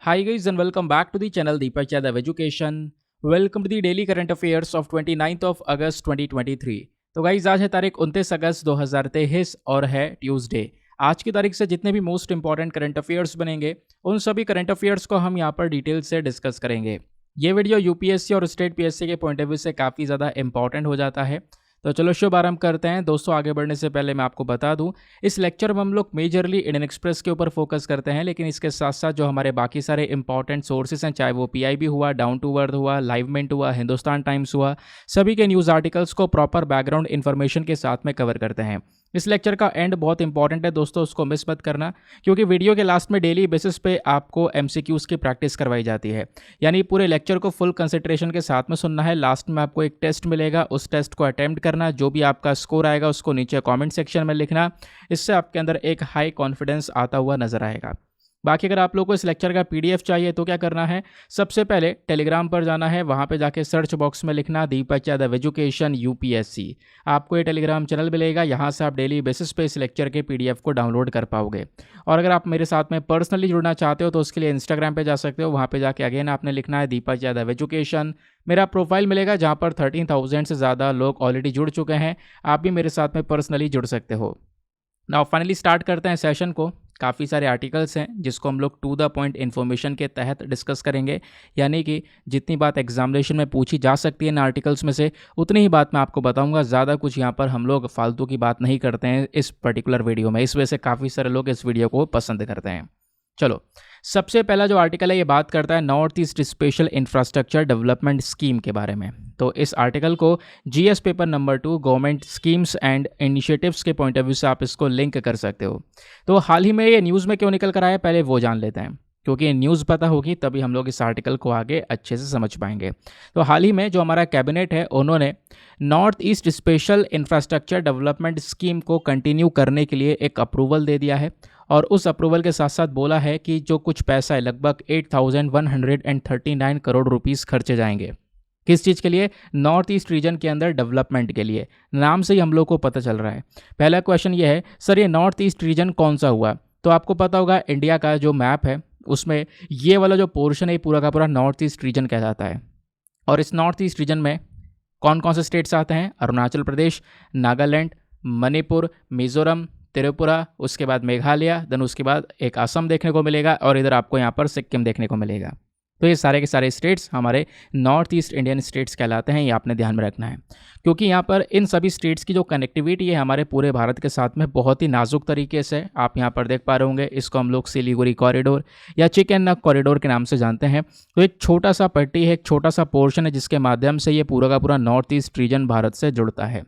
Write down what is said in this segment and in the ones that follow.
Hi guys and welcome back to the channel Deepak Yadav Education. Welcome to the daily current affairs of 29th of August 2023. तो guys आज है तारीख 29 अगस्त 2023 और है Tuesday. आज की तारीख से जितने भी मोस्ट इंपॉर्टेंट करंट अफेयर्स बनेंगे उन सभी करंट अफेयर्स को हम यहाँ पर डिटेल से डिस्कस करेंगे। ये वीडियो यूपीएससी और स्टेट पीएससी के पॉइंट ऑफ व्यू से काफ़ी ज़्यादा इंपॉर्टेंट हो जाता है। तो चलो शुभ आरंभ करते हैं। दोस्तों आगे बढ़ने से पहले मैं आपको बता दूं, इस लेक्चर में हम लोग मेजरली इंडियन एक्सप्रेस के ऊपर फोकस करते हैं, लेकिन इसके साथ साथ जो हमारे बाकी सारे इंपॉर्टेंट सोर्सेस हैं, चाहे वो पीआईबी हुआ, डाउन टू अर्थ हुआ, लाइव मिनट हुआ, हिंदुस्तान टाइम्स हुआ, सभी के न्यूज़ आर्टिकल्स को प्रॉपर बैकग्राउंड इन्फॉर्मेशन के साथ में कवर करते हैं। इस लेक्चर का एंड बहुत इंपॉर्टेंट है दोस्तों, उसको मिस मत करना, क्योंकि वीडियो के लास्ट में डेली बेसिस पे आपको एमसीक्यूज़ की प्रैक्टिस करवाई जाती है। यानी पूरे लेक्चर को फुल कंसंट्रेशन के साथ में सुनना है। लास्ट में आपको एक टेस्ट मिलेगा, उस टेस्ट को अटेम्प्ट करना, जो भी आपका स्कोर आएगा उसको नीचे कमेंट सेक्शन में लिखना। इससे आपके अंदर एक हाई कॉन्फिडेंस आता हुआ नजर आएगा। बाकी अगर आप लोगों को इस लेक्चर का पीडीएफ चाहिए तो क्या करना है, सबसे पहले टेलीग्राम पर जाना है, वहाँ पे जाके सर्च बॉक्स में लिखना दीपक यादव एजुकेशन यूपीएससी। आपको ये टेलीग्राम चैनल मिलेगा, यहाँ से आप डेली बेसिस पे इस लेक्चर के पीडीएफ को डाउनलोड कर पाओगे। और अगर आप मेरे साथ में पर्सनली जुड़ना चाहते हो तो उसके लिए इंस्टाग्राम पर जा सकते हो, वहाँ पर जाके अगेन आपने लिखना है दीपक यादव एजुकेशन। मेरा प्रोफाइल मिलेगा जहाँ पर 13,000 से ज़्यादा लोग ऑलरेडी जुड़ चुके हैं। आप भी मेरे साथ में पर्सनली जुड़ सकते हो। नाउ फाइनली स्टार्ट करते हैं सेशन को। काफ़ी सारे आर्टिकल्स हैं जिसको हम लोग टू द पॉइंट इन्फॉर्मेशन के तहत डिस्कस करेंगे, यानी कि जितनी बात एग्जामिनेशन में पूछी जा सकती है इन आर्टिकल्स में से उतनी ही बात मैं आपको बताऊंगा। ज़्यादा कुछ यहाँ पर हम लोग फालतू की बात नहीं करते हैं इस पर्टिकुलर वीडियो में, इस वजह से काफ़ी सारे लोग इस वीडियो को पसंद करते हैं। चलो सबसे पहला जो आर्टिकल है ये बात करता है north east special infrastructure development scheme के बारे में। तो इस आर्टिकल को GS paper number 2 government schemes and initiatives के पॉइंट ऑफ व्यू से आप इसको लिंक कर सकते हो। तो हाल ही में ये न्यूज़ में क्यों निकल कर आया पहले वो जान लेते हैं, क्योंकि न्यूज़ पता होगी तभी हम लोग इस आर्टिकल को आगे अच्छे से समझ पाएंगे। तो हाल ही में जो हमारा कैबिनेट है उन्होंने north east special infrastructure development scheme को कंटिन्यू करने के लिए एक अप्रूवल दे दिया है, और उस अप्रूवल के साथ साथ बोला है कि जो कुछ पैसा है लगभग 8,139 करोड़ रुपीस खर्चे जाएंगे। किस चीज़ के लिए? नॉर्थ ईस्ट रीजन के अंदर डेवलपमेंट के लिए। नाम से ही हम लोग को पता चल रहा है। पहला क्वेश्चन ये है, सर ये नॉर्थ ईस्ट रीजन कौन सा हुआ? तो आपको पता होगा इंडिया का जो मैप है उसमें ये वाला जो पोर्शन है पूरा का पूरा नॉर्थ ईस्ट रीजन कहलाता है। और इस नॉर्थ ईस्ट रीजन में कौन कौन से स्टेट्स आते हैं? अरुणाचल प्रदेश, नागालैंड, मणिपुर, मिजोरम, त्रिपुरा, उसके बाद मेघालय, देन उसके बाद एक असम देखने को मिलेगा, और इधर आपको यहाँ पर सिक्किम देखने को मिलेगा। तो ये सारे के सारे स्टेट्स हमारे नॉर्थ ईस्ट इंडियन स्टेट्स कहलाते हैं। ये आपने ध्यान में रखना है, क्योंकि यहाँ पर इन सभी स्टेट्स की जो कनेक्टिविटी है हमारे पूरे भारत के साथ में बहुत ही नाजुक तरीके से, आप यहाँ पर देख पा रहे होंगे, इसको हम लोग सिलीगुड़ी कॉरिडोर या चिकन नग कॉरिडोर के नाम से जानते हैं। तो एक छोटा सा पट्टी है, एक छोटा सा पोर्शन है जिसके माध्यम से ये पूरा का पूरा नॉर्थ ईस्ट रीजन भारत से जुड़ता है।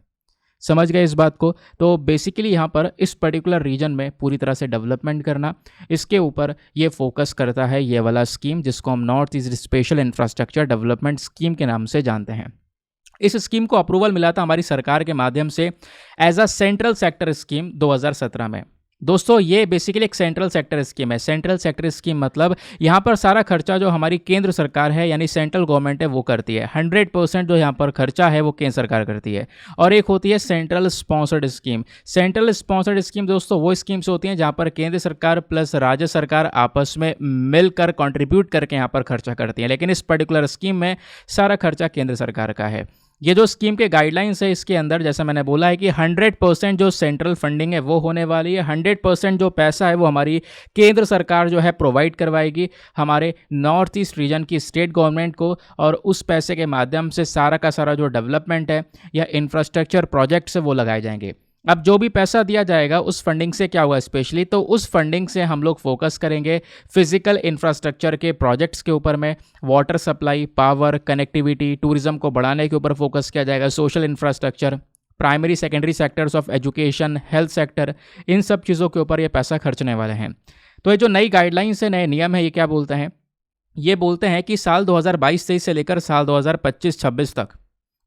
समझ गए इस बात को? तो बेसिकली यहाँ पर इस पर्टिकुलर रीजन में पूरी तरह से डेवलपमेंट करना, इसके ऊपर ये फोकस करता है ये वाला स्कीम, जिसको हम north east special infrastructure development scheme के नाम से जानते हैं। इस स्कीम को अप्रूवल मिला था हमारी सरकार के माध्यम से as a central sector scheme 2017 में। दोस्तों ये बेसिकली एक सेंट्रल सेक्टर स्कीम है। सेंट्रल सेक्टर स्कीम मतलब यहाँ पर सारा खर्चा जो हमारी केंद्र सरकार है यानी सेंट्रल गवर्नमेंट है वो करती है। 100% जो यहाँ पर खर्चा है वो केंद्र सरकार करती है। और एक होती है central sponsored scheme. Central sponsored scheme दोस्तों वो स्कीम्स होती हैं जहाँ पर केंद्र सरकार प्लस राज्य सरकार आपस में मिलकर कॉन्ट्रीब्यूट करके यहाँ पर खर्चा करती हैं, लेकिन इस पर्टिकुलर स्कीम में सारा खर्चा केंद्र सरकार का है। ये जो स्कीम के गाइडलाइंस है इसके अंदर जैसा मैंने बोला है कि 100% जो सेंट्रल फंडिंग है वो होने वाली है। 100% जो पैसा है वो हमारी केंद्र सरकार जो है प्रोवाइड करवाएगी हमारे नॉर्थ ईस्ट रीजन की स्टेट गवर्नमेंट को, और उस पैसे के माध्यम से सारा का सारा जो डेवलपमेंट है या इंफ्रास्ट्रक्चर प्रोजेक्ट्स है वो लगाए जाएंगे। अब जो भी पैसा दिया जाएगा उस फंडिंग से क्या हुआ स्पेशली, तो उस फंडिंग से हम लोग फोकस करेंगे फिजिकल इंफ्रास्ट्रक्चर के प्रोजेक्ट्स के ऊपर में। Water supply, power, connectivity, tourism को बढ़ाने के ऊपर फोकस किया जाएगा। Social infrastructure, primary secondary sectors of education, health sector, इन सब चीज़ों के ऊपर ये पैसा खर्चने वाले हैं। तो ये जो नई गाइडलाइंस है, नए नियम है, ये क्या बोलते हैं? ये बोलते हैं कि साल 2022-23 से लेकर साल 2025-26 तक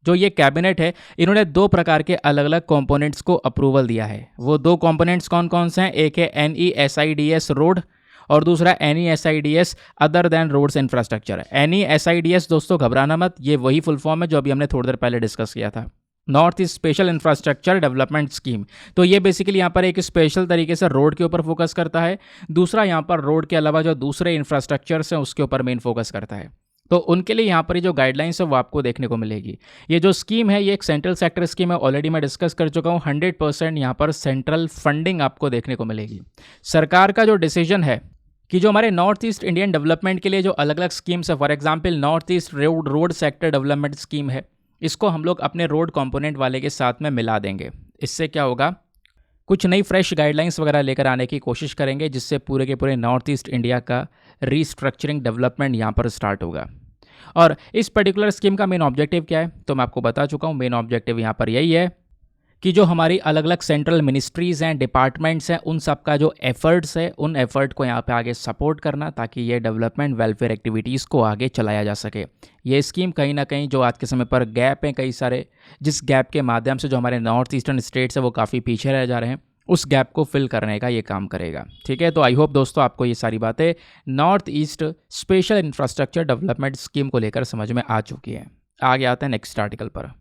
जो ये कैबिनेट है इन्होंने 2 प्रकार के अलग अलग कंपोनेंट्स को अप्रूवल दिया है। वो 2 कंपोनेंट्स कौन कौन से हैं? एक है NESIDS रोड और दूसरा NESIDS other than roads infrastructure. NESIDS दोस्तों घबराना मत, ये वही फुल फॉर्म है जो अभी हमने थोड़ी देर पहले डिस्कस किया था। North east special infrastructure development scheme. तो ये बेसिकली यहाँ पर एक स्पेशल तरीके से रोड के ऊपर फोकस करता है। दूसरा यहाँ पर रोड के अलावा जो दूसरे इंफ्रास्ट्रक्चर्स हैं उसके ऊपर मेन फोकस करता है। तो उनके लिए यहाँ पर जो गाइडलाइंस है वो आपको देखने को मिलेगी। ये जो स्कीम है ये एक सेंट्रल सेक्टर स्कीम है, ऑलरेडी मैं डिस्कस कर चुका हूँ। 100% यहाँ पर सेंट्रल फंडिंग आपको देखने को मिलेगी। सरकार का जो डिसीजन है कि जो हमारे नॉर्थ ईस्ट इंडियन डेवलपमेंट के लिए जो अलग अलग स्कीम्स है, for example north east road sector development scheme है, इसको हम लोग अपने रोड कंपोनेंट वाले के साथ में मिला देंगे। इससे क्या होगा, कुछ नई फ्रेश गाइडलाइंस वगैरह लेकर आने की कोशिश करेंगे, जिससे पूरे के पूरे नॉर्थ ईस्ट इंडिया का रीस्ट्रक्चरिंग डेवलपमेंट यहाँ पर स्टार्ट होगा। और इस पर्टिकुलर स्कीम का मेन ऑब्जेक्टिव क्या है तो मैं आपको बता चुका हूँ। मेन ऑब्जेक्टिव यहाँ पर यही है कि जो हमारी अलग अलग सेंट्रल मिनिस्ट्रीज़ हैं, डिपार्टमेंट्स हैं, उन सब का जो एफर्ट्स है उन एफर्ट को यहाँ पे आगे सपोर्ट करना, ताकि ये डेवलपमेंट वेलफेयर एक्टिविटीज़ को आगे चलाया जा सके। ये स्कीम कहीं ना कहीं जो आज के समय पर गैप हैं कई सारे, जिस गैप के माध्यम से जो हमारे नॉर्थ ईस्टर्न स्टेट्स है वो काफ़ी पीछे रह जा रहे हैं, उस गैप को फिल करने का ये काम करेगा। ठीक है, तो आई होप दोस्तों आपको ये सारी बातें north east special infrastructure development scheme को लेकर समझ में आ चुकी है। आगे आते हैं नेक्स्ट आर्टिकल पर।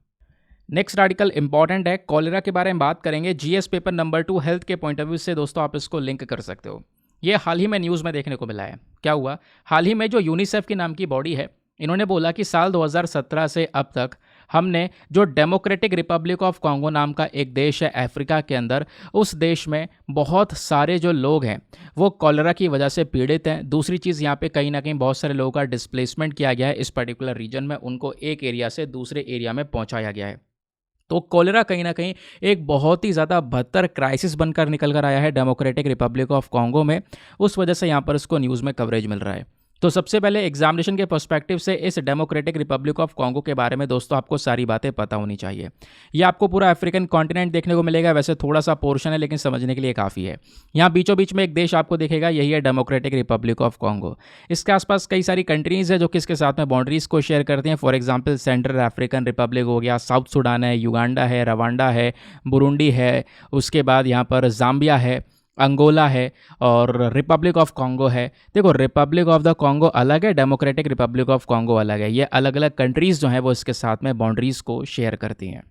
नेक्स्ट आर्टिकल इंपॉर्टेंट है, कॉलेरा के बारे में बात करेंगे। जीएस पेपर नंबर 2 हेल्थ के पॉइंट ऑफ व्यू से दोस्तों आप इसको लिंक कर सकते हो। ये हाल ही में न्यूज़ में देखने को मिला है। क्या हुआ, हाल ही में जो यूनिसेफ की नाम की बॉडी है, इन्होंने बोला कि साल 2017 से अब तक हमने जो डेमोक्रेटिक रिपब्लिक ऑफ कॉन्गो नाम का एक देश है अफ्रीका के अंदर, उस देश में बहुत सारे जो लोग हैं वो कॉलेरा की वजह से पीड़ित हैं। दूसरी चीज़, यहाँ पे कहीं ना कहीं बहुत सारे लोगों का डिस्प्लेसमेंट किया गया है इस पर्टिकुलर रीजन में, उनको एक एरिया से दूसरे एरिया में पहुँचाया गया है। तो कॉलेरा कहीं ना कहीं एक बहुत ही ज़्यादा बदतर क्राइसिस बनकर निकल कर आया है डेमोक्रेटिक रिपब्लिक ऑफ कॉन्गो में। उस वजह से यहाँ पर इसको न्यूज़ में कवरेज मिल रहा है। तो सबसे पहले एग्जामिनेशन के पर्सपेक्टिव से इस डेमोक्रेटिक रिपब्लिक ऑफ कॉन्गो के बारे में दोस्तों आपको सारी बातें पता होनी चाहिए। ये आपको पूरा अफ्रीकन कॉन्टिनेंट देखने को मिलेगा, वैसे थोड़ा सा पोर्शन है लेकिन समझने के लिए काफ़ी है। यहाँ बीचों बीच में एक देश आपको दिखेगा, यही है डेमोक्रेटिक रिपब्लिक ऑफ कॉन्गो। इसके आसपास कई सारी कंट्रीज़ है जो कि इसके साथ में बाउंड्रीज़ को शेयर करती हैं। For example central African Republic हो गया, साउथ सुडान है, युगांडा है, रवांडा है, बुरुंडी है, उसके बाद यहाँ पर जाम्बिया है, अंगोला है और रिपब्लिक ऑफ कॉन्गो है। देखो, रिपब्लिक ऑफ द कॉन्गो अलग है, डेमोक्रेटिक रिपब्लिक ऑफ कॉन्गो अलग है। ये अलग अलग कंट्रीज़ जो हैं वो इसके साथ में बाउंड्रीज़ को शेयर करती हैं।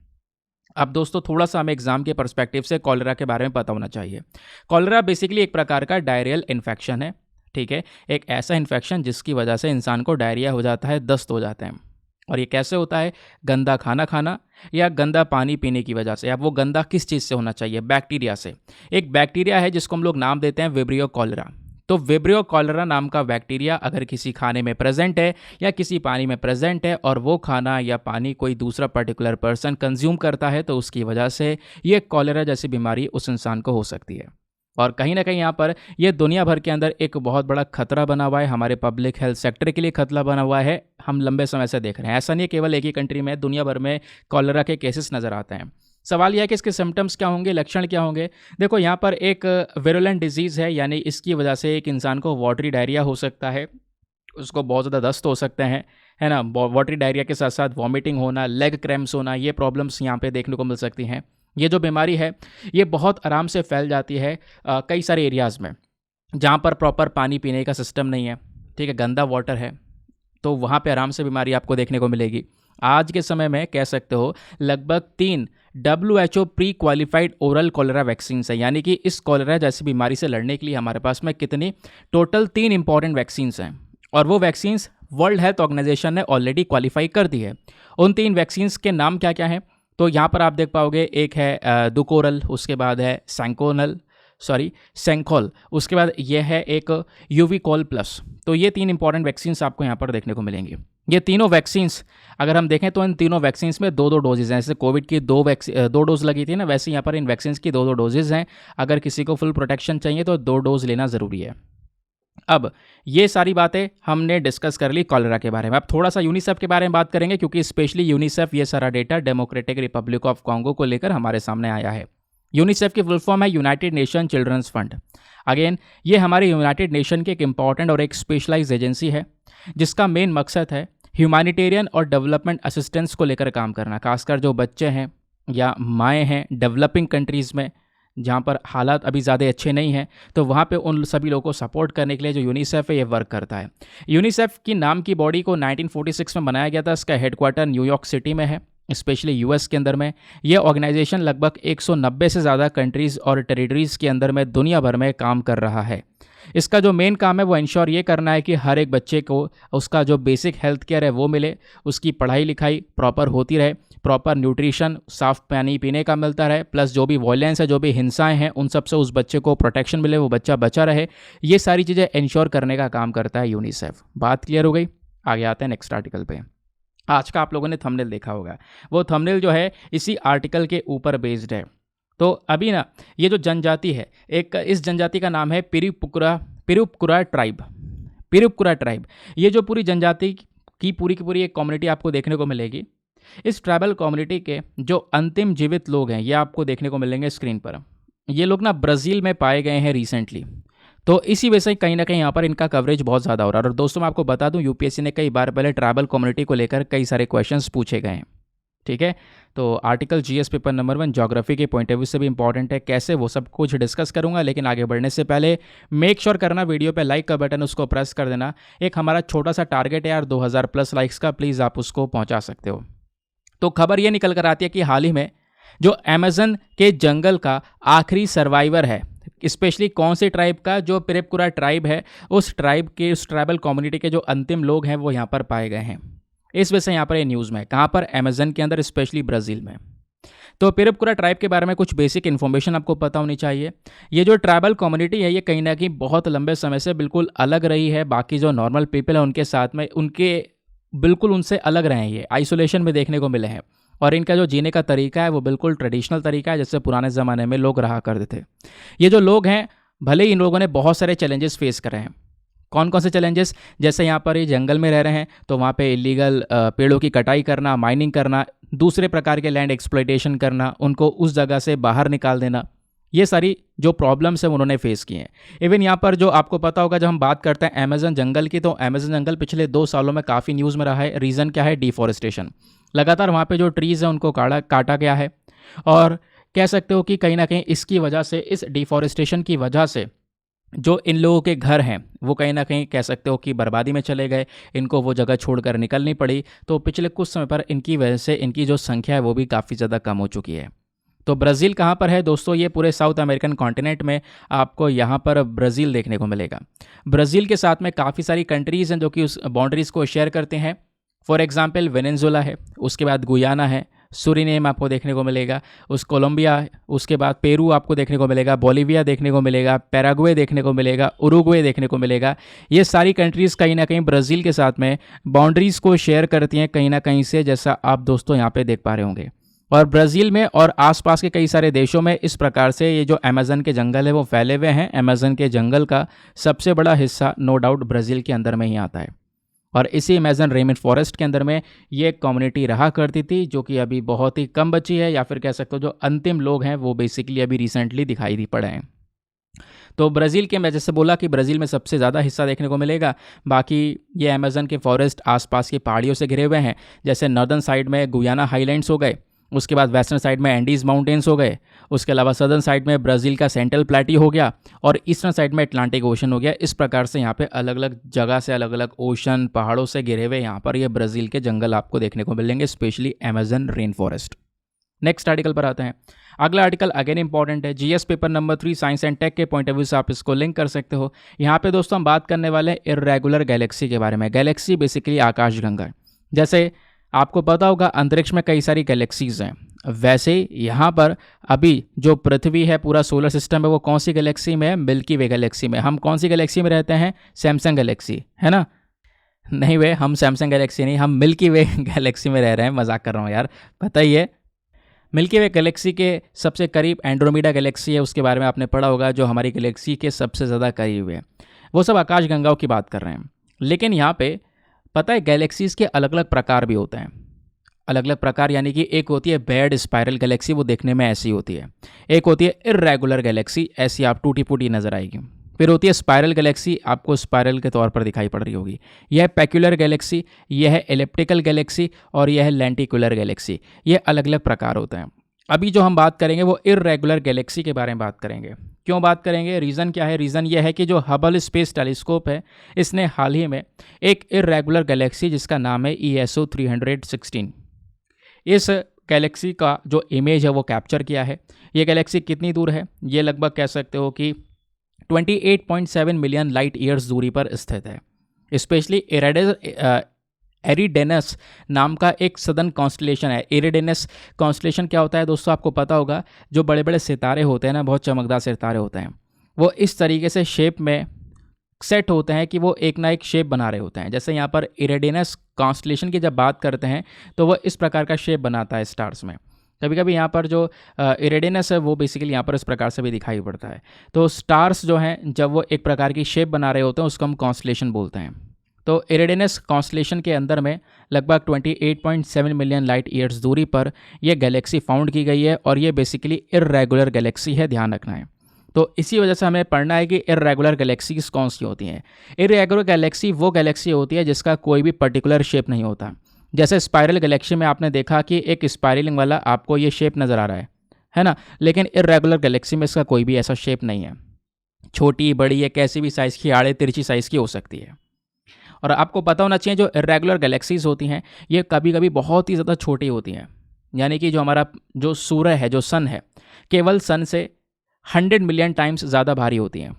अब दोस्तों थोड़ा सा हमें एग्जाम के पर्सपेक्टिव से कॉलेरा के बारे में पता होना चाहिए। कॉलेरा बेसिकली एक प्रकार का डायरियल इन्फेक्शन है। ठीक है, एक ऐसा इन्फेक्शन जिसकी वजह से इंसान को डायरिया हो जाता है, दस्त हो जाते हैं। और ये कैसे होता है, गंदा खाना खाना या गंदा पानी पीने की वजह से। अब वो गंदा किस चीज़ से होना चाहिए, बैक्टीरिया से। एक बैक्टीरिया है जिसको हम लोग नाम देते हैं विब्रियो कॉलेरा। तो विब्रियो कॉलेरा नाम का बैक्टीरिया अगर किसी खाने में प्रेजेंट है या किसी पानी में प्रेजेंट है और वो खाना या पानी कोई दूसरा पर्टिकुलर पर्सन कंज्यूम करता है, तो उसकी वजह से ये कॉलेरा जैसी बीमारी उस इंसान को हो सकती है। और कहीं ना कहीं यहाँ पर ये दुनिया भर के अंदर एक बहुत बड़ा खतरा बना हुआ है, हमारे पब्लिक हेल्थ सेक्टर के लिए खतरा बना हुआ है। हम लंबे समय से देख रहे हैं, ऐसा नहीं है केवल एक ही कंट्री में, दुनिया भर में कॉलेरा के केसेस नज़र आते हैं। सवाल यह है कि इसके सिम्टम्स क्या होंगे, लक्षण क्या होंगे। देखो, यहाँ पर एक विरुलेंट डिजीज़ है, यानी इसकी वजह से एक इंसान को वाटरी डायरिया हो सकता है, उसको बहुत ज़्यादा दस्त हो सकते हैं, है ना। वाटरी डायरिया के साथ साथ वॉमिटिंग होना, लेग क्रैम्प्स होना, ये प्रॉब्लम्स यहाँ पे देखने को मिल सकती हैं। ये जो बीमारी है ये बहुत आराम से फैल जाती है कई सारे एरियाज़ में जहाँ पर प्रॉपर पानी पीने का सिस्टम नहीं है। ठीक है, गंदा वाटर है, तो वहाँ पे आराम से बीमारी आपको देखने को मिलेगी। आज के समय में कह सकते हो लगभग 3 WHO pre qualified oral cholera vaccine है, यानी कि इस कॉलेरा जैसी बीमारी से लड़ने के लिए हमारे पास में कितनी टोटल 3 इंपॉर्टेंट वैक्सीन्स हैं, और वो वैक्सीन्स वर्ल्ड हेल्थ ऑर्गेनाइजेशन ने ऑलरेडी क्वालिफाई कर दी है। उन 3 वैक्सीन्स के नाम क्या क्या हैं तो यहाँ पर आप देख पाओगे, एक है दुकोरल, उसके बाद है सेंकोल, उसके बाद ये है एक यूविकोल प्लस। तो ये 3 इंपॉर्टेंट वैक्सीन्स आपको यहाँ पर देखने को मिलेंगी। ये तीनों वैक्सीन्स अगर हम देखें तो इन तीनों वैक्सीन्स में 2-2 डोजेज़ हैं। जैसे कोविड की 2 डोज लगी थी ना, वैसे यहाँ पर इन वैक्सीन्स की 2-2 डोजेज़ हैं। अगर किसी को फुल प्रोटेक्शन चाहिए तो 2 डोज लेना ज़रूरी है। अब ये सारी बातें हमने डिस्कस कर ली कॉलेरा के बारे में। अब थोड़ा सा यूनिसेफ के बारे में बात करेंगे, क्योंकि स्पेशली यूनिसेफ ये सारा data Democratic Republic of Congo को लेकर हमारे सामने आया है। यूनिसेफ की फुल फॉर्म है United Nation children's fund. Again ये हमारे यूनाइटेड नेशन की एक इंपॉर्टेंट और एक स्पेशलाइज एजेंसी है, जिसका मेन मकसद है ह्यूमैनिटेरियन और डेवलपमेंट असिस्टेंस को लेकर काम करना। खासकर जो बच्चे हैं या माएँ हैं डेवलपिंग कंट्रीज़ में, जहाँ पर हालात अभी ज़्यादा अच्छे नहीं हैं, तो वहाँ पे उन सभी लोगों को सपोर्ट करने के लिए जो यूनिसेफ है ये वर्क करता है। यूनिसेफ की नाम की बॉडी को 1946 में बनाया गया था। इसका हेडक्वार्टर न्यूयॉर्क सिटी में है। स्पेशली यूएस के अंदर में। ये ऑर्गेनाइजेशन लगभग 190 से ज़्यादा कंट्रीज़ और टेरिटरीज़ के अंदर में दुनिया भर में काम कर रहा है। इसका जो मेन काम है वो इंश्योर ये करना है कि हर एक बच्चे को उसका जो बेसिक हेल्थ केयर है वो मिले, उसकी पढ़ाई लिखाई प्रॉपर होती रहे, प्रॉपर न्यूट्रिशन साफ़ पानी पीने का मिलता रहे, प्लस जो भी वॉयलेंस है, जो भी हिंसाएं हैं, उन सब से उस बच्चे को प्रोटेक्शन मिले, वो बच्चा बचा रहे। ये सारी चीज़ें इंश्योर करने का काम करता है यूनिसेफ। बात क्लियर हो गई? आगे आते हैं नेक्स्ट आर्टिकल पे। आज का आप लोगों ने थंबनेल देखा होगा, वो थंबनेल जो है इसी आर्टिकल के ऊपर बेस्ड है। तो अभी ना ये जो जनजाति है, एक इस जनजाति का नाम है पिरुपकुरा ट्राइब। पिरुपकुरा ट्राइब, ये जो पूरी जनजाति की पूरी एक कम्युनिटी आपको देखने को मिलेगी। इस ट्राइबल कम्युनिटी के जो अंतिम जीवित लोग हैं ये आपको देखने को मिलेंगे स्क्रीन पर। ये लोग ना ब्राज़ील में पाए गए हैं रिसेंटली, तो इसी वजह से कहीं ना कहीं यहाँ पर इनका कवरेज बहुत ज़्यादा हो रहा है। और दोस्तों मैं आपको बता दूं, यूपीएससी ने कई बार पहले ट्राइबल कम्युनिटी को लेकर कई सारे क्वेश्चंस पूछे गए हैं। ठीक है, तो article GS paper number 1 geography के पॉइंट ऑफ व्यू से भी इंपॉर्टेंट है, कैसे वो सब कुछ डिस्कस करूंगा। लेकिन आगे बढ़ने से पहले मेक श्योर करना वीडियो पे लाइक का बटन उसको प्रेस कर देना। एक हमारा छोटा सा टारगेट है यार 2000 प्लस लाइक्स का, प्लीज़ आप उसको पहुंचा सकते हो। तो खबर ये निकल कर आती है कि हाल ही में जो अमेजन के जंगल का आखिरी सर्वाइवर है, स्पेशली कौन से ट्राइब का, जो पिरुपकुरा ट्राइब है, उस ट्राइब के, उस ट्राइबल कम्युनिटी के जो अंतिम लोग हैं वो यहाँ पर पाए गए हैं। इस वजह से यहाँ पर ये न्यूज़ में, कहाँ पर, अमेजन के अंदर, स्पेशली ब्राज़ील में। तो पिरुपकुरा ट्राइब के बारे में कुछ बेसिक इन्फॉर्मेशन आपको पता होनी चाहिए। ये जो ट्राइबल कम्युनिटी है ये कहीं ना कहीं बहुत लंबे समय से बिल्कुल अलग रही है बाकी जो नॉर्मल पीपल है उनके साथ में, उनके बिल्कुल उनसे अलग रहे हैं, ये आइसोलेशन में देखने को मिले हैं। और इनका जो जीने का तरीका है वो बिल्कुल ट्रेडिशनल तरीका है जैसे पुराने ज़माने में लोग रहा करते थे। ये जो लोग हैं, भले ही इन लोगों ने बहुत सारे चैलेंजेस फेस करे हैं। कौन कौन से चैलेंजेस? जैसे यहाँ पर ये जंगल में रह रहे हैं तो वहाँ पे इलीगल पेड़ों की कटाई करना, माइनिंग करना, दूसरे प्रकार के लैंड एक्सप्लॉयटेशन करना, उनको उस जगह से बाहर निकाल देना, ये सारी जो प्रॉब्लम्स हैं उन्होंने फेस किए हैं। इवन यहाँ पर जो आपको पता होगा, जब हम बात करते हैं अमेजन जंगल की, तो अमेजन जंगल पिछले 2 सालों में काफ़ी न्यूज़ में रहा है। रीज़न क्या है? डिफॉरेस्टेशन। लगातार वहाँ पे जो ट्रीज़ हैं उनको काटा गया है, और कह सकते हो कि कहीं ना कहीं इसकी वजह से, इस डिफॉरेस्टेशन की वजह से जो इन लोगों के घर हैं वो कहीं ना कहीं कह सकते हो कि बर्बादी में चले गए, इनको वो जगह छोड़कर निकलनी पड़ी। तो पिछले कुछ समय पर इनकी वजह से इनकी जो संख्या है वो भी काफ़ी ज़्यादा कम हो चुकी है। तो ब्राज़ील कहाँ पर है दोस्तों? ये पूरे साउथ अमेरिकन कॉन्टिनेंट में आपको यहाँ पर ब्राज़ील देखने को मिलेगा। ब्राज़ील के साथ में काफ़ी सारी कंट्रीज़ हैं जो कि उस बाउंड्रीज़ को शेयर करते हैं। फॉर एग्जांपल वेनेजुएला है, उसके बाद गुयाना है, सूरीनेम आपको देखने को मिलेगा, उस कोलंबिया, उसके बाद पेरू आपको देखने को मिलेगा, बोलिविया देखने को मिलेगा, पैराग्वे देखने को मिलेगा, उरुग्वे देखने को मिलेगा। ये सारी कंट्रीज़ कहीं ना कहीं ब्राज़ील के साथ में बाउंड्रीज़ को शेयर करती हैं कहीं ना कहीं से, जैसा आप दोस्तों यहाँ पे देख पा रहे होंगे। और ब्राज़ील में और आसपास के कई सारे देशों में इस प्रकार से ये जो अमेज़न के जंगल है वो फैले हुए हैं। अमेज़न के जंगल का सबसे बड़ा हिस्सा नो डाउट ब्राज़ील के अंदर में ही आता है, और इसी अमेज़न रेन फॉरेस्ट के अंदर में ये कम्युनिटी रहा करती थी, जो कि अभी बहुत ही कम बची है, या फिर कह सकते हो जो अंतिम लोग हैं वो बेसिकली अभी रिसेंटली दिखाई पड़े हैं। तो ब्राज़ील के, मैं जैसे बोला कि ब्राज़ील में सबसे ज़्यादा हिस्सा देखने को मिलेगा। बाकी ये अमेज़न के फॉरेस्ट आसपास की पहाड़ियों से घिरे हुए हैं, जैसे नॉर्दर्न साइड में गुयाना हाईलैंड्स हो गए, उसके बाद वेस्टर्न साइड में एंडीज़ माउंटेन्स हो गए, उसके अलावा सदर्न साइड में ब्राज़ील का सेंट्रल प्लेटी हो गया, और ईस्टर्न साइड में अटलांटिक ओशन हो गया। इस प्रकार से यहाँ पे अलग अलग जगह से अलग अलग ओशन, पहाड़ों से घिरे हुए यहाँ पर ये ब्राज़ील के जंगल आपको देखने को मिलेंगे, specially Amazon rain forest. Next article पर आते हैं। अगला आर्टिकल अगेन इंपॉर्टेंट है, GS paper number 3 science and tech के पॉइंट ऑफ व्यू से आप इसको लिंक कर सकते हो। यहाँ पे दोस्तों हम बात करने वाले हैं इर्रेगुलर गैलेक्सी के बारे में। गैलेक्सी बेसिकली आकाशगंगा। जैसे आपको पता होगा अंतरिक्ष में कई सारी गैलेक्सीज हैं, वैसे यहाँ पर अभी जो पृथ्वी है, पूरा सोलर सिस्टम है, वो कौन सी गैलेक्सी में है? मिल्की वे गैलेक्सी में। हम कौन सी गैलेक्सी में रहते हैं? सैमसंग गैलेक्सी, है ना? नहीं वे, हम सैमसंग गैलेक्सी नहीं, हम मिल्की वे गैलेक्सी में रह रहे हैं। मजाक कर रहा हूँ यार, पता ही है। मिल्की वे गैलेक्सी के सबसे करीब एंड्रोमेडा गैलेक्सी है, उसके बारे में आपने पढ़ा होगा, जो हमारी गैलेक्सी के सबसे ज़्यादा करीब है। वो सब आकाशगंगाओं की बात कर रहे हैं। लेकिन यहाँ पे पता है गैलेक्सीज़ के अलग अलग प्रकार भी होते हैं। अलग अलग प्रकार यानी कि एक होती है बेड स्पाइरल गैलेक्सी, वो देखने में ऐसी होती है। एक होती है इर्रेगुलर गैलेक्सी, ऐसी आप टूटी फूटी नजर आएगी। फिर होती है स्पाइरल गैलेक्सी, आपको स्पाइरल के तौर पर दिखाई पड़ रही होगी। यह है पेक्युलर गैलेक्सी, यह है एलिप्टिकल गैलेक्सी, और यह है लेंटिकुलर गैलेक्सी। ये अलग अलग प्रकार होते हैं। अभी जो हम बात करेंगे वो इर्रेगुलर गैलेक्सी के बारे में बात करेंगे। क्यों बात करेंगे? रीज़न क्या है? रीज़न यह है कि जो हबल स्पेस टेलीस्कोप है, इसने हाल ही में एक इर्रेगुलर गैलेक्सी जिसका नाम है ESO 316, इस गैलेक्सी का जो इमेज है वो कैप्चर किया है। ये गैलेक्सी कितनी दूर है? ये लगभग कह सकते हो कि 28.7 मिलियन लाइट ईयर्स दूरी पर स्थित है। स्पेशली एरिडेनस नाम का एक सदर्न कॉन्स्टलेशन है। एरिडेनस कॉन्स्टलेशन क्या होता है दोस्तों, आपको पता होगा, जो बड़े बड़े सितारे होते हैं ना, बहुत चमकदार सितारे होते हैं, वो इस तरीके से शेप में सेट होते हैं कि वो एक ना एक शेप बना रहे होते हैं। जैसे यहाँ पर इरेडिनस कॉन्स्टलेशन की जब बात करते हैं तो वो इस प्रकार का शेप बनाता है स्टार्स में। कभी कभी यहाँ पर जो इरेडिनस है वो बेसिकली यहाँ पर इस प्रकार से भी दिखाई पड़ता है। तो स्टार्स जो हैं जब वो एक प्रकार की शेप बना रहे होते हैं उसको हम कॉन्स्टलेशन बोलते हैं। तो इरेडिनस कॉन्स्टलेशन के अंदर में लगभग 28.7 मिलियन लाइट ईयर्स दूरी पर यह गैलेक्सी फाउंड की गई है और ये बेसिकली इर्रेगुलर गैलेक्सी है, ध्यान रखना है। तो इसी वजह से हमें पढ़ना है कि इर्रेगुलर गैलेक्सीज कौन सी होती हैं। इर्रेगुलर गैलेक्सी वो गैलेक्सी होती है जिसका कोई भी पर्टिकुलर शेप नहीं होता। जैसे स्पाइरल गैलेक्सी में आपने देखा कि एक स्पाइरलिंग वाला आपको ये शेप नज़र आ रहा है ना, लेकिन इर्रेगुलर गैलेक्सी में इसका कोई भी ऐसा शेप नहीं है। छोटी बड़ी या कैसी भी साइज़ की, आड़े तिरछी साइज़ की हो सकती है। और आपको पता होना चाहिए जो इर्रेगुलर गैलेक्सीज होती हैं ये कभी कभी बहुत ही ज़्यादा छोटी होती हैं। यानी कि जो हमारा जो सूर्य है, जो सन है, केवल सन से 100 मिलियन टाइम्स ज़्यादा भारी होती हैं।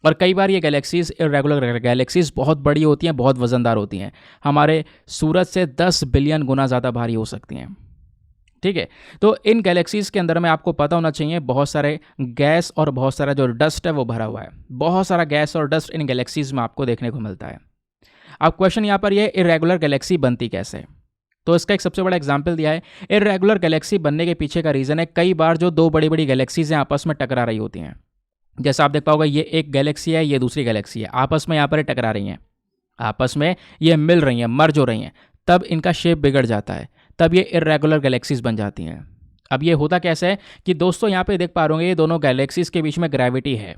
और कई बार ये गैलेक्सीज, इर्रेगुलर गैलेक्सीज बहुत बड़ी होती हैं, बहुत वज़नदार होती हैं, हमारे सूरज से 10 बिलियन गुना ज़्यादा भारी हो सकती हैं। ठीक है, तो इन गैलेक्सीज के अंदर में आपको पता होना चाहिए बहुत सारे गैस और बहुत सारा जो डस्ट है वो भरा हुआ है। बहुत सारा गैस और डस्ट इन गैलेक्सीज में आपको देखने को मिलता है। अब क्वेश्चन यहाँ पर ये इर्रेगुलर गैलेक्सी बनती कैसे है, तो इसका एक सबसे बड़ा एग्जाम्पल दिया है। इर्रेगुलर गैलेक्सी बनने के पीछे का रीज़न है कई बार जो दो बड़ी बड़ी गैलेक्सीज हैं आपस में टकरा रही होती हैं। जैसा आप देख पाओगे ये एक गैलेक्सी है, ये दूसरी गैलेक्सी है, आपस में यहाँ पर टकरा रही हैं, आपस में ये मिल रही हैं, मर्ज हो रही हैं, तब इनका शेप बिगड़ जाता है, तब ये इर्रेगुलर गैलेक्सीज बन जाती हैं। अब ये होता कैसे है कि दोस्तों यहाँ पे देख पा रहे होंगे ये दोनों गैलेक्सीज के बीच में ग्रेविटी है,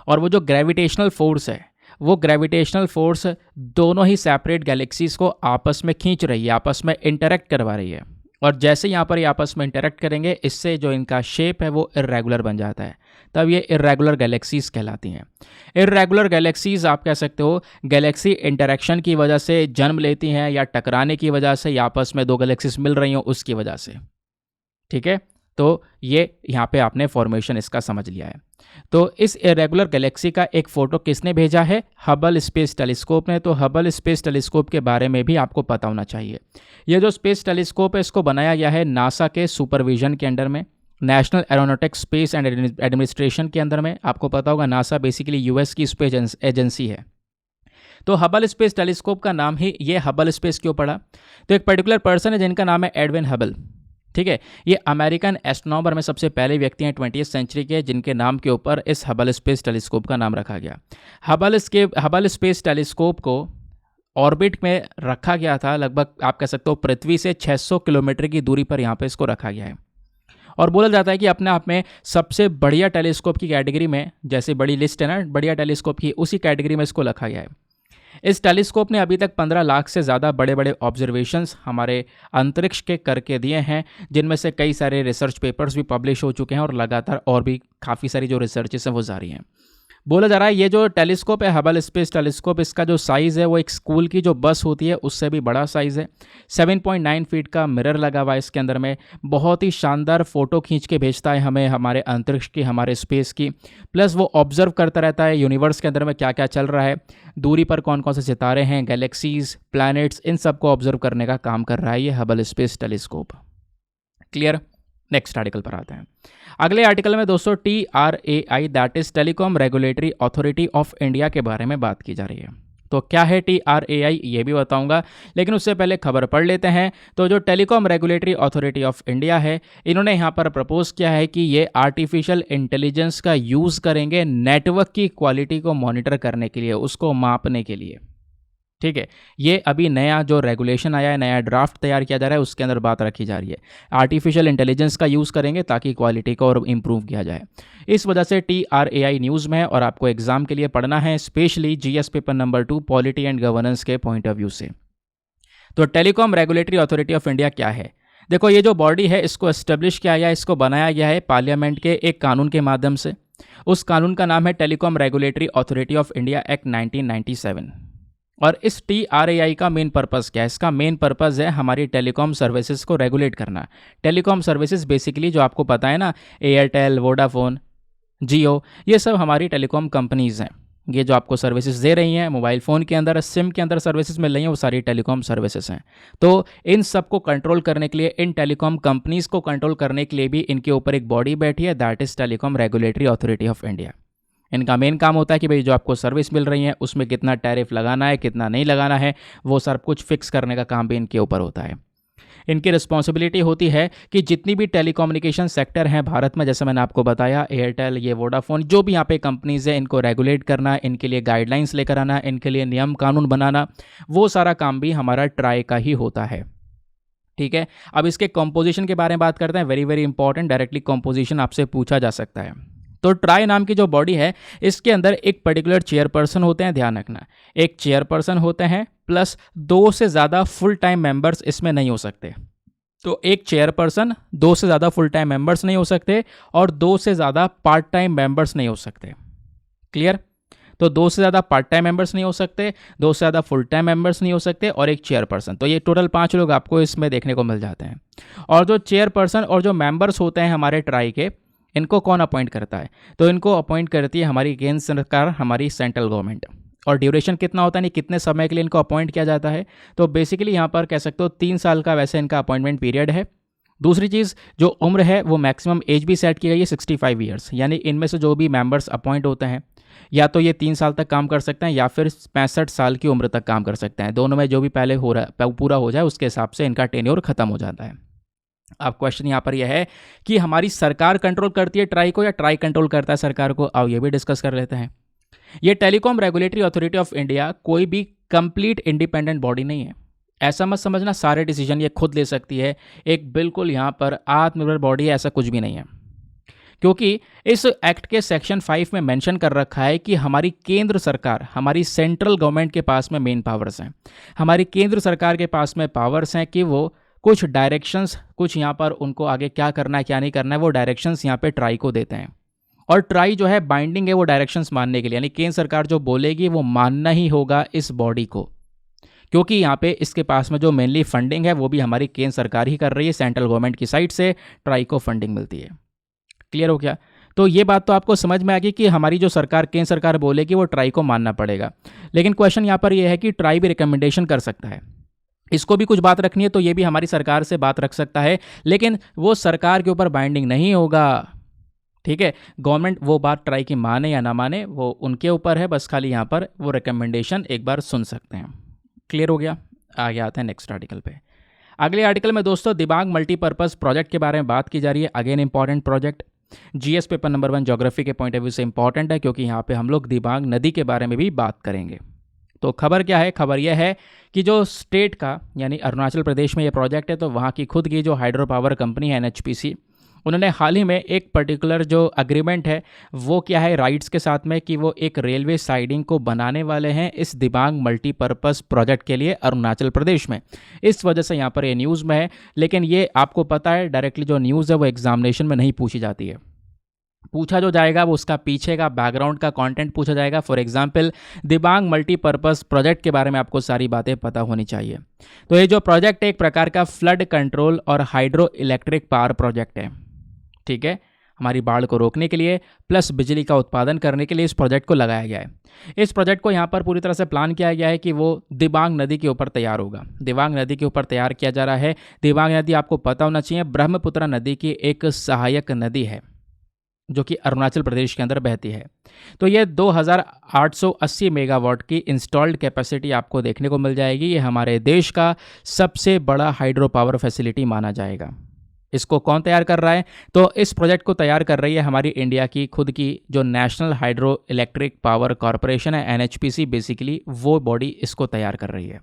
और वो जो ग्रेविटेशनल फोर्स है वो ग्रेविटेशनल फोर्स दोनों ही सेपरेट गैलेक्सीज को आपस में खींच रही है, आपस में इंटरेक्ट करवा रही है। और जैसे यहाँ पर ये आपस में इंटरेक्ट करेंगे इससे जो इनका शेप है वो इर्रेगुलर बन जाता है, तब ये इर्रेगुलर गैलेक्सीज कहलाती हैं। इर्रेगुलर गैलेक्सीज आप कह सकते हो गैलेक्सी इंटरेक्शन की वजह से जन्म लेती हैं, या टकराने की वजह से, या आपस में दो गैलेक्सीज मिल रही हो उसकी वजह से। ठीक है, तो ये यहाँ पे आपने फॉर्मेशन इसका समझ लिया है। तो इस इरेगुलर गैलेक्सी का एक फ़ोटो किसने भेजा है? हबल स्पेस टेलीस्कोप ने। तो हबल स्पेस टेलीस्कोप के बारे में भी आपको पता होना चाहिए। ये जो स्पेस टेलीस्कोप है इसको बनाया गया है नासा के सुपरविजन के अंडर में, national aeronautics space and administration के अंदर में। आपको पता होगा नासा बेसिकली यूएस की स्पेस एजेंसी है। तो हबल स्पेस टेलीस्कोप का नाम ही ये हबल स्पेस क्यों पड़ा? तो एक पर्टिकुलर पर्सन है जिनका नाम है एडविन हबल। ठीक है, ये अमेरिकन एस्ट्रोनॉमर में सबसे पहले व्यक्ति हैं 20वीं सेंचुरी के जिनके नाम के ऊपर इस हबल स्पेस टेलीस्कोप का नाम रखा गया। हबल स्पेस टेलीस्कोप को ऑर्बिट में रखा गया था, लगभग आप कह सकते हो पृथ्वी से 600 किलोमीटर की दूरी पर यहाँ पे इसको रखा गया है। और बोला जाता है कि अपने आप में सबसे बढ़िया टेलीस्कोप की कैटेगरी में, जैसे बड़ी लिस्ट है ना बढ़िया टेलीस्कोप की, उसी कैटेगरी में इसको रखा गया है। इस टेलीस्कोप ने अभी तक 15 लाख से ज़्यादा बड़े बड़े ऑब्जर्वेशंस हमारे अंतरिक्ष के करके दिए हैं, जिनमें से कई सारे रिसर्च पेपर्स भी पब्लिश हो चुके हैं और लगातार और भी काफ़ी सारी जो रिसर्चेस हैं वो जारी हैं। बोला जा रहा है ये जो टेलीस्कोप है हबल स्पेस टेलीस्कोप, इसका जो साइज़ है वो एक स्कूल की जो बस होती है उससे भी बड़ा साइज़ है। 7.9 फीट का मिरर लगा हुआ है इसके अंदर में, बहुत ही शानदार फ़ोटो खींच के भेजता है हमें हमारे अंतरिक्ष की, हमारे स्पेस की। प्लस वो ऑब्जर्व करता रहता है यूनिवर्स के अंदर में क्या क्या चल रहा है, दूरी पर कौन कौन से सितारे हैं, गैलेक्सीज, प्लैनेट्स, इन सब को ऑब्जर्व करने का काम कर रहा है ये Hubble space telescope. Clear? Next article पर आते हैं। अगले आर्टिकल में दोस्तों TRAI that is telecom regulatory authority of India के बारे में बात की जा रही है। तो क्या है TRAI ये भी बताऊंगा, लेकिन उससे पहले खबर पढ़ लेते हैं। तो जो telecom regulatory authority of India है, इन्होंने यहाँ पर प्रपोज किया है कि ये आर्टिफिशियल इंटेलिजेंस का यूज़ करेंगे नेटवर्क की क्वालिटी को मॉनिटर करने के लिए, उसको मापने के लिए। ठीक है, ये अभी नया जो रेगुलेशन आया है, नया ड्राफ्ट तैयार किया जा रहा है, उसके अंदर बात रखी जा रही है। आर्टिफिशियल इंटेलिजेंस का यूज़ करेंगे ताकि क्वालिटी को और इम्प्रूव किया जाए। इस वजह से TRAI न्यूज़ में है और आपको एग्जाम के लिए पढ़ना है, specially GS paper number 2 polity and governance के पॉइंट ऑफ व्यू से। तो telecom regulatory authority of India क्या है? देखो, ये जो बॉडी है इसको एस्टेब्लिश किया गया, इसको बनाया गया है पार्लियामेंट के एक कानून के माध्यम से। उस कानून का नाम है telecom regulatory authority of India act 1997। और इस TRAI का मेन पर्पज़ क्या है? इसका मेन पर्पज़ है हमारी टेलीकॉम सर्विसेज को रेगुलेट करना। टेलीकॉम सर्विसेज बेसिकली जो आपको पता है ना, एयरटेल, वोडाफोन, जियो, ये सब हमारी टेलीकॉम कंपनीज़ हैं। ये जो आपको सर्विसेज दे रही हैं, मोबाइल फ़ोन के अंदर सिम के अंदर सर्विसेज मिल रही हैं, वो सारी टेलीकॉम सर्विसेज हैं। तो इन सब को कंट्रोल करने के लिए, इन टेलीकॉम कंपनीज़ को कंट्रोल करने के लिए भी इनके ऊपर एक बॉडी बैठी है, that is telecom regulatory authority of India. इनका मेन काम होता है कि भाई जो आपको सर्विस मिल रही है उसमें कितना टैरिफ लगाना है, कितना नहीं लगाना है, वो सब कुछ फिक्स करने का काम भी इनके ऊपर होता है। इनकी रिस्पॉन्सिबिलिटी होती है कि जितनी भी टेलीकम्युनिकेशन सेक्टर हैं भारत में, जैसे मैंने आपको बताया, एयरटेल, ये वोडाफोन, जो भी यहाँ पे कंपनीज़ हैं, इनको रेगुलेट करना, इनके लिए गाइडलाइंस लेकर आना, इनके लिए नियम कानून बनाना, वो सारा काम भी हमारा ट्राई का ही होता है। ठीक है, अब इसके कंपोजिशन के बारे में बात करते हैं। Very very important, directly composition आपसे पूछा जा सकता है। तो ट्राई नाम की जो बॉडी है, इसके अंदर एक पर्टिकुलर चेयरपर्सन होते हैं, ध्यान रखना, एक चेयरपर्सन होते हैं प्लस 2 से ज़्यादा फुल टाइम मेंबर्स इसमें नहीं हो सकते। तो एक चेयरपर्सन, 2 से ज़्यादा फुल टाइम मेंबर्स नहीं हो सकते और 2 से ज़्यादा पार्ट टाइम मेंबर्स नहीं हो सकते। क्लियर? तो 2 से ज़्यादा पार्ट टाइम मेंबर्स नहीं हो सकते, 2 से ज़्यादा फुल टाइम मेंबर्स नहीं हो सकते और एक चेयरपर्सन। तो ये टोटल 5 लोग आपको इसमें देखने को मिल जाते हैं। और जो चेयरपर्सन और जो मेंबर्स होते हैं हमारे ट्राई के, इनको कौन अपॉइंट करता है? तो इनको अपॉइंट करती है हमारी केंद्र सरकार, हमारी सेंट्रल गवर्नमेंट। और ड्यूरेशन कितना होता है, नहीं कितने समय के लिए इनको अपॉइंट किया जाता है? तो बेसिकली यहाँ पर कह सकते हो 3 साल का वैसे इनका अपॉइंटमेंट पीरियड है। दूसरी चीज़, जो उम्र है वो मैक्सिमम एज भी सेट की गई है 65 ईयर्स, यानी इनमें से जो भी मेंबर्स अपॉइंट होते हैं या तो ये 3 साल तक काम कर सकते हैं या फिर 65 साल की उम्र तक काम कर सकते हैं। दोनों में जो भी पहले हो रहा पूरा हो जाए उसके हिसाब से इनका टेन्योर खत्म हो जाता है। अब क्वेश्चन यहाँ पर यह है कि हमारी सरकार कंट्रोल करती है ट्राई को या ट्राई कंट्रोल करता है सरकार को? आओ ये भी डिस्कस कर लेते हैं। ये telecom regulatory authority of India कोई भी कंप्लीट इंडिपेंडेंट बॉडी नहीं है। ऐसा मत समझना सारे डिसीजन ये खुद ले सकती है, एक बिल्कुल यहाँ पर आत्मनिर्भर बॉडी है, ऐसा कुछ भी नहीं है। क्योंकि इस एक्ट के सेक्शन 5 में मेंशन कर रखा है कि हमारी केंद्र सरकार, हमारी सेंट्रल गवर्नमेंट के पास में मेन पावर्स हैं। हमारी केंद्र सरकार के पास में पावर्स हैं कि वो कुछ डायरेक्शंस, कुछ यहाँ पर उनको आगे क्या करना है क्या नहीं करना है, वो डायरेक्शंस यहाँ पे ट्राई को देते हैं। और ट्राई जो है बाइंडिंग है वो डायरेक्शंस मानने के लिए, यानी केंद्र सरकार जो बोलेगी वो मानना ही होगा इस बॉडी को, क्योंकि यहाँ पे इसके पास में जो मेनली फंडिंग है वो भी हमारी केंद्र सरकार ही कर रही है, सेंट्रल गवर्नमेंट की साइड से ट्राई को फंडिंग मिलती है। क्लियर हो गया? तो ये बात तो आपको समझ में आ गई कि हमारी जो सरकार, केंद्र सरकार बोलेगी वो ट्राई को मानना पड़ेगा। लेकिन क्वेश्चन यहाँ पर यह है कि ट्राई भी रिकमेंडेशन कर सकता है, इसको भी कुछ बात रखनी है तो ये भी हमारी सरकार से बात रख सकता है, लेकिन वो सरकार के ऊपर बाइंडिंग नहीं होगा। ठीक है, गवर्नमेंट वो बात ट्राई की माने या ना माने वो उनके ऊपर है, बस खाली यहाँ पर वो रिकमेंडेशन एक बार सुन सकते हैं। क्लियर हो गया? आगे आते हैं नेक्स्ट आर्टिकल पे। अगले आर्टिकल में दोस्तों दिबांग मल्टीपर्पज़ प्रोजेक्ट के बारे में बात की जा रही है। Again important project, GS paper number 1 geography के पॉइंट ऑफ व्यू से इंपॉर्टेंट है, क्योंकि यहाँ पे हम लोग दिबांग नदी के बारे में भी बात करेंगे। तो खबर क्या है? खबर यह है कि जो स्टेट का यानी अरुणाचल प्रदेश में ये प्रोजेक्ट है, तो वहाँ की खुद की जो हाइड्रो पावर कंपनी है NHPC, उन्होंने हाल ही में एक पर्टिकुलर जो अग्रीमेंट है वो क्या है राइट्स के साथ में, कि वो एक रेलवे साइडिंग को बनाने वाले हैं इस दिबांग मल्टीपर्पज़ प्रोजेक्ट के लिए अरुणाचल प्रदेश में। इस वजह से यहाँ पर ये न्यूज़ में है, लेकिन ये आपको पता है डायरेक्टली जो न्यूज़ है वो एग्जामिनेशन में नहीं पूछी जाती है। पूछा जो जाएगा वो उसका पीछे का बैकग्राउंड का कंटेंट पूछा जाएगा। For example Dibang multipurpose project के बारे में आपको सारी बातें पता होनी चाहिए। तो ये जो प्रोजेक्ट है एक प्रकार का फ्लड कंट्रोल और हाइड्रो इलेक्ट्रिक पावर प्रोजेक्ट है। ठीक है, हमारी बाढ़ को रोकने के लिए प्लस बिजली का उत्पादन करने के लिए इस प्रोजेक्ट को लगाया गया है। इस प्रोजेक्ट को यहाँ पर पूरी तरह से प्लान किया गया है कि वो दिबांग नदी के ऊपर तैयार होगा। दिबांग नदी के ऊपर तैयार किया जा रहा है। दिबांग नदी आपको पता होना चाहिए ब्रह्मपुत्र नदी की एक सहायक नदी है जो कि अरुणाचल प्रदेश के अंदर बहती है। तो ये 2880 मेगावाट की इंस्टॉल्ड कैपेसिटी आपको देखने को मिल जाएगी। ये हमारे देश का सबसे बड़ा हाइड्रो पावर फैसिलिटी माना जाएगा। इसको कौन तैयार कर रहा है? तो इस प्रोजेक्ट को तैयार कर रही है हमारी इंडिया की खुद की जो national hydro electric power corporation है NHPC, बेसिकली वो बॉडी इसको तैयार कर रही है।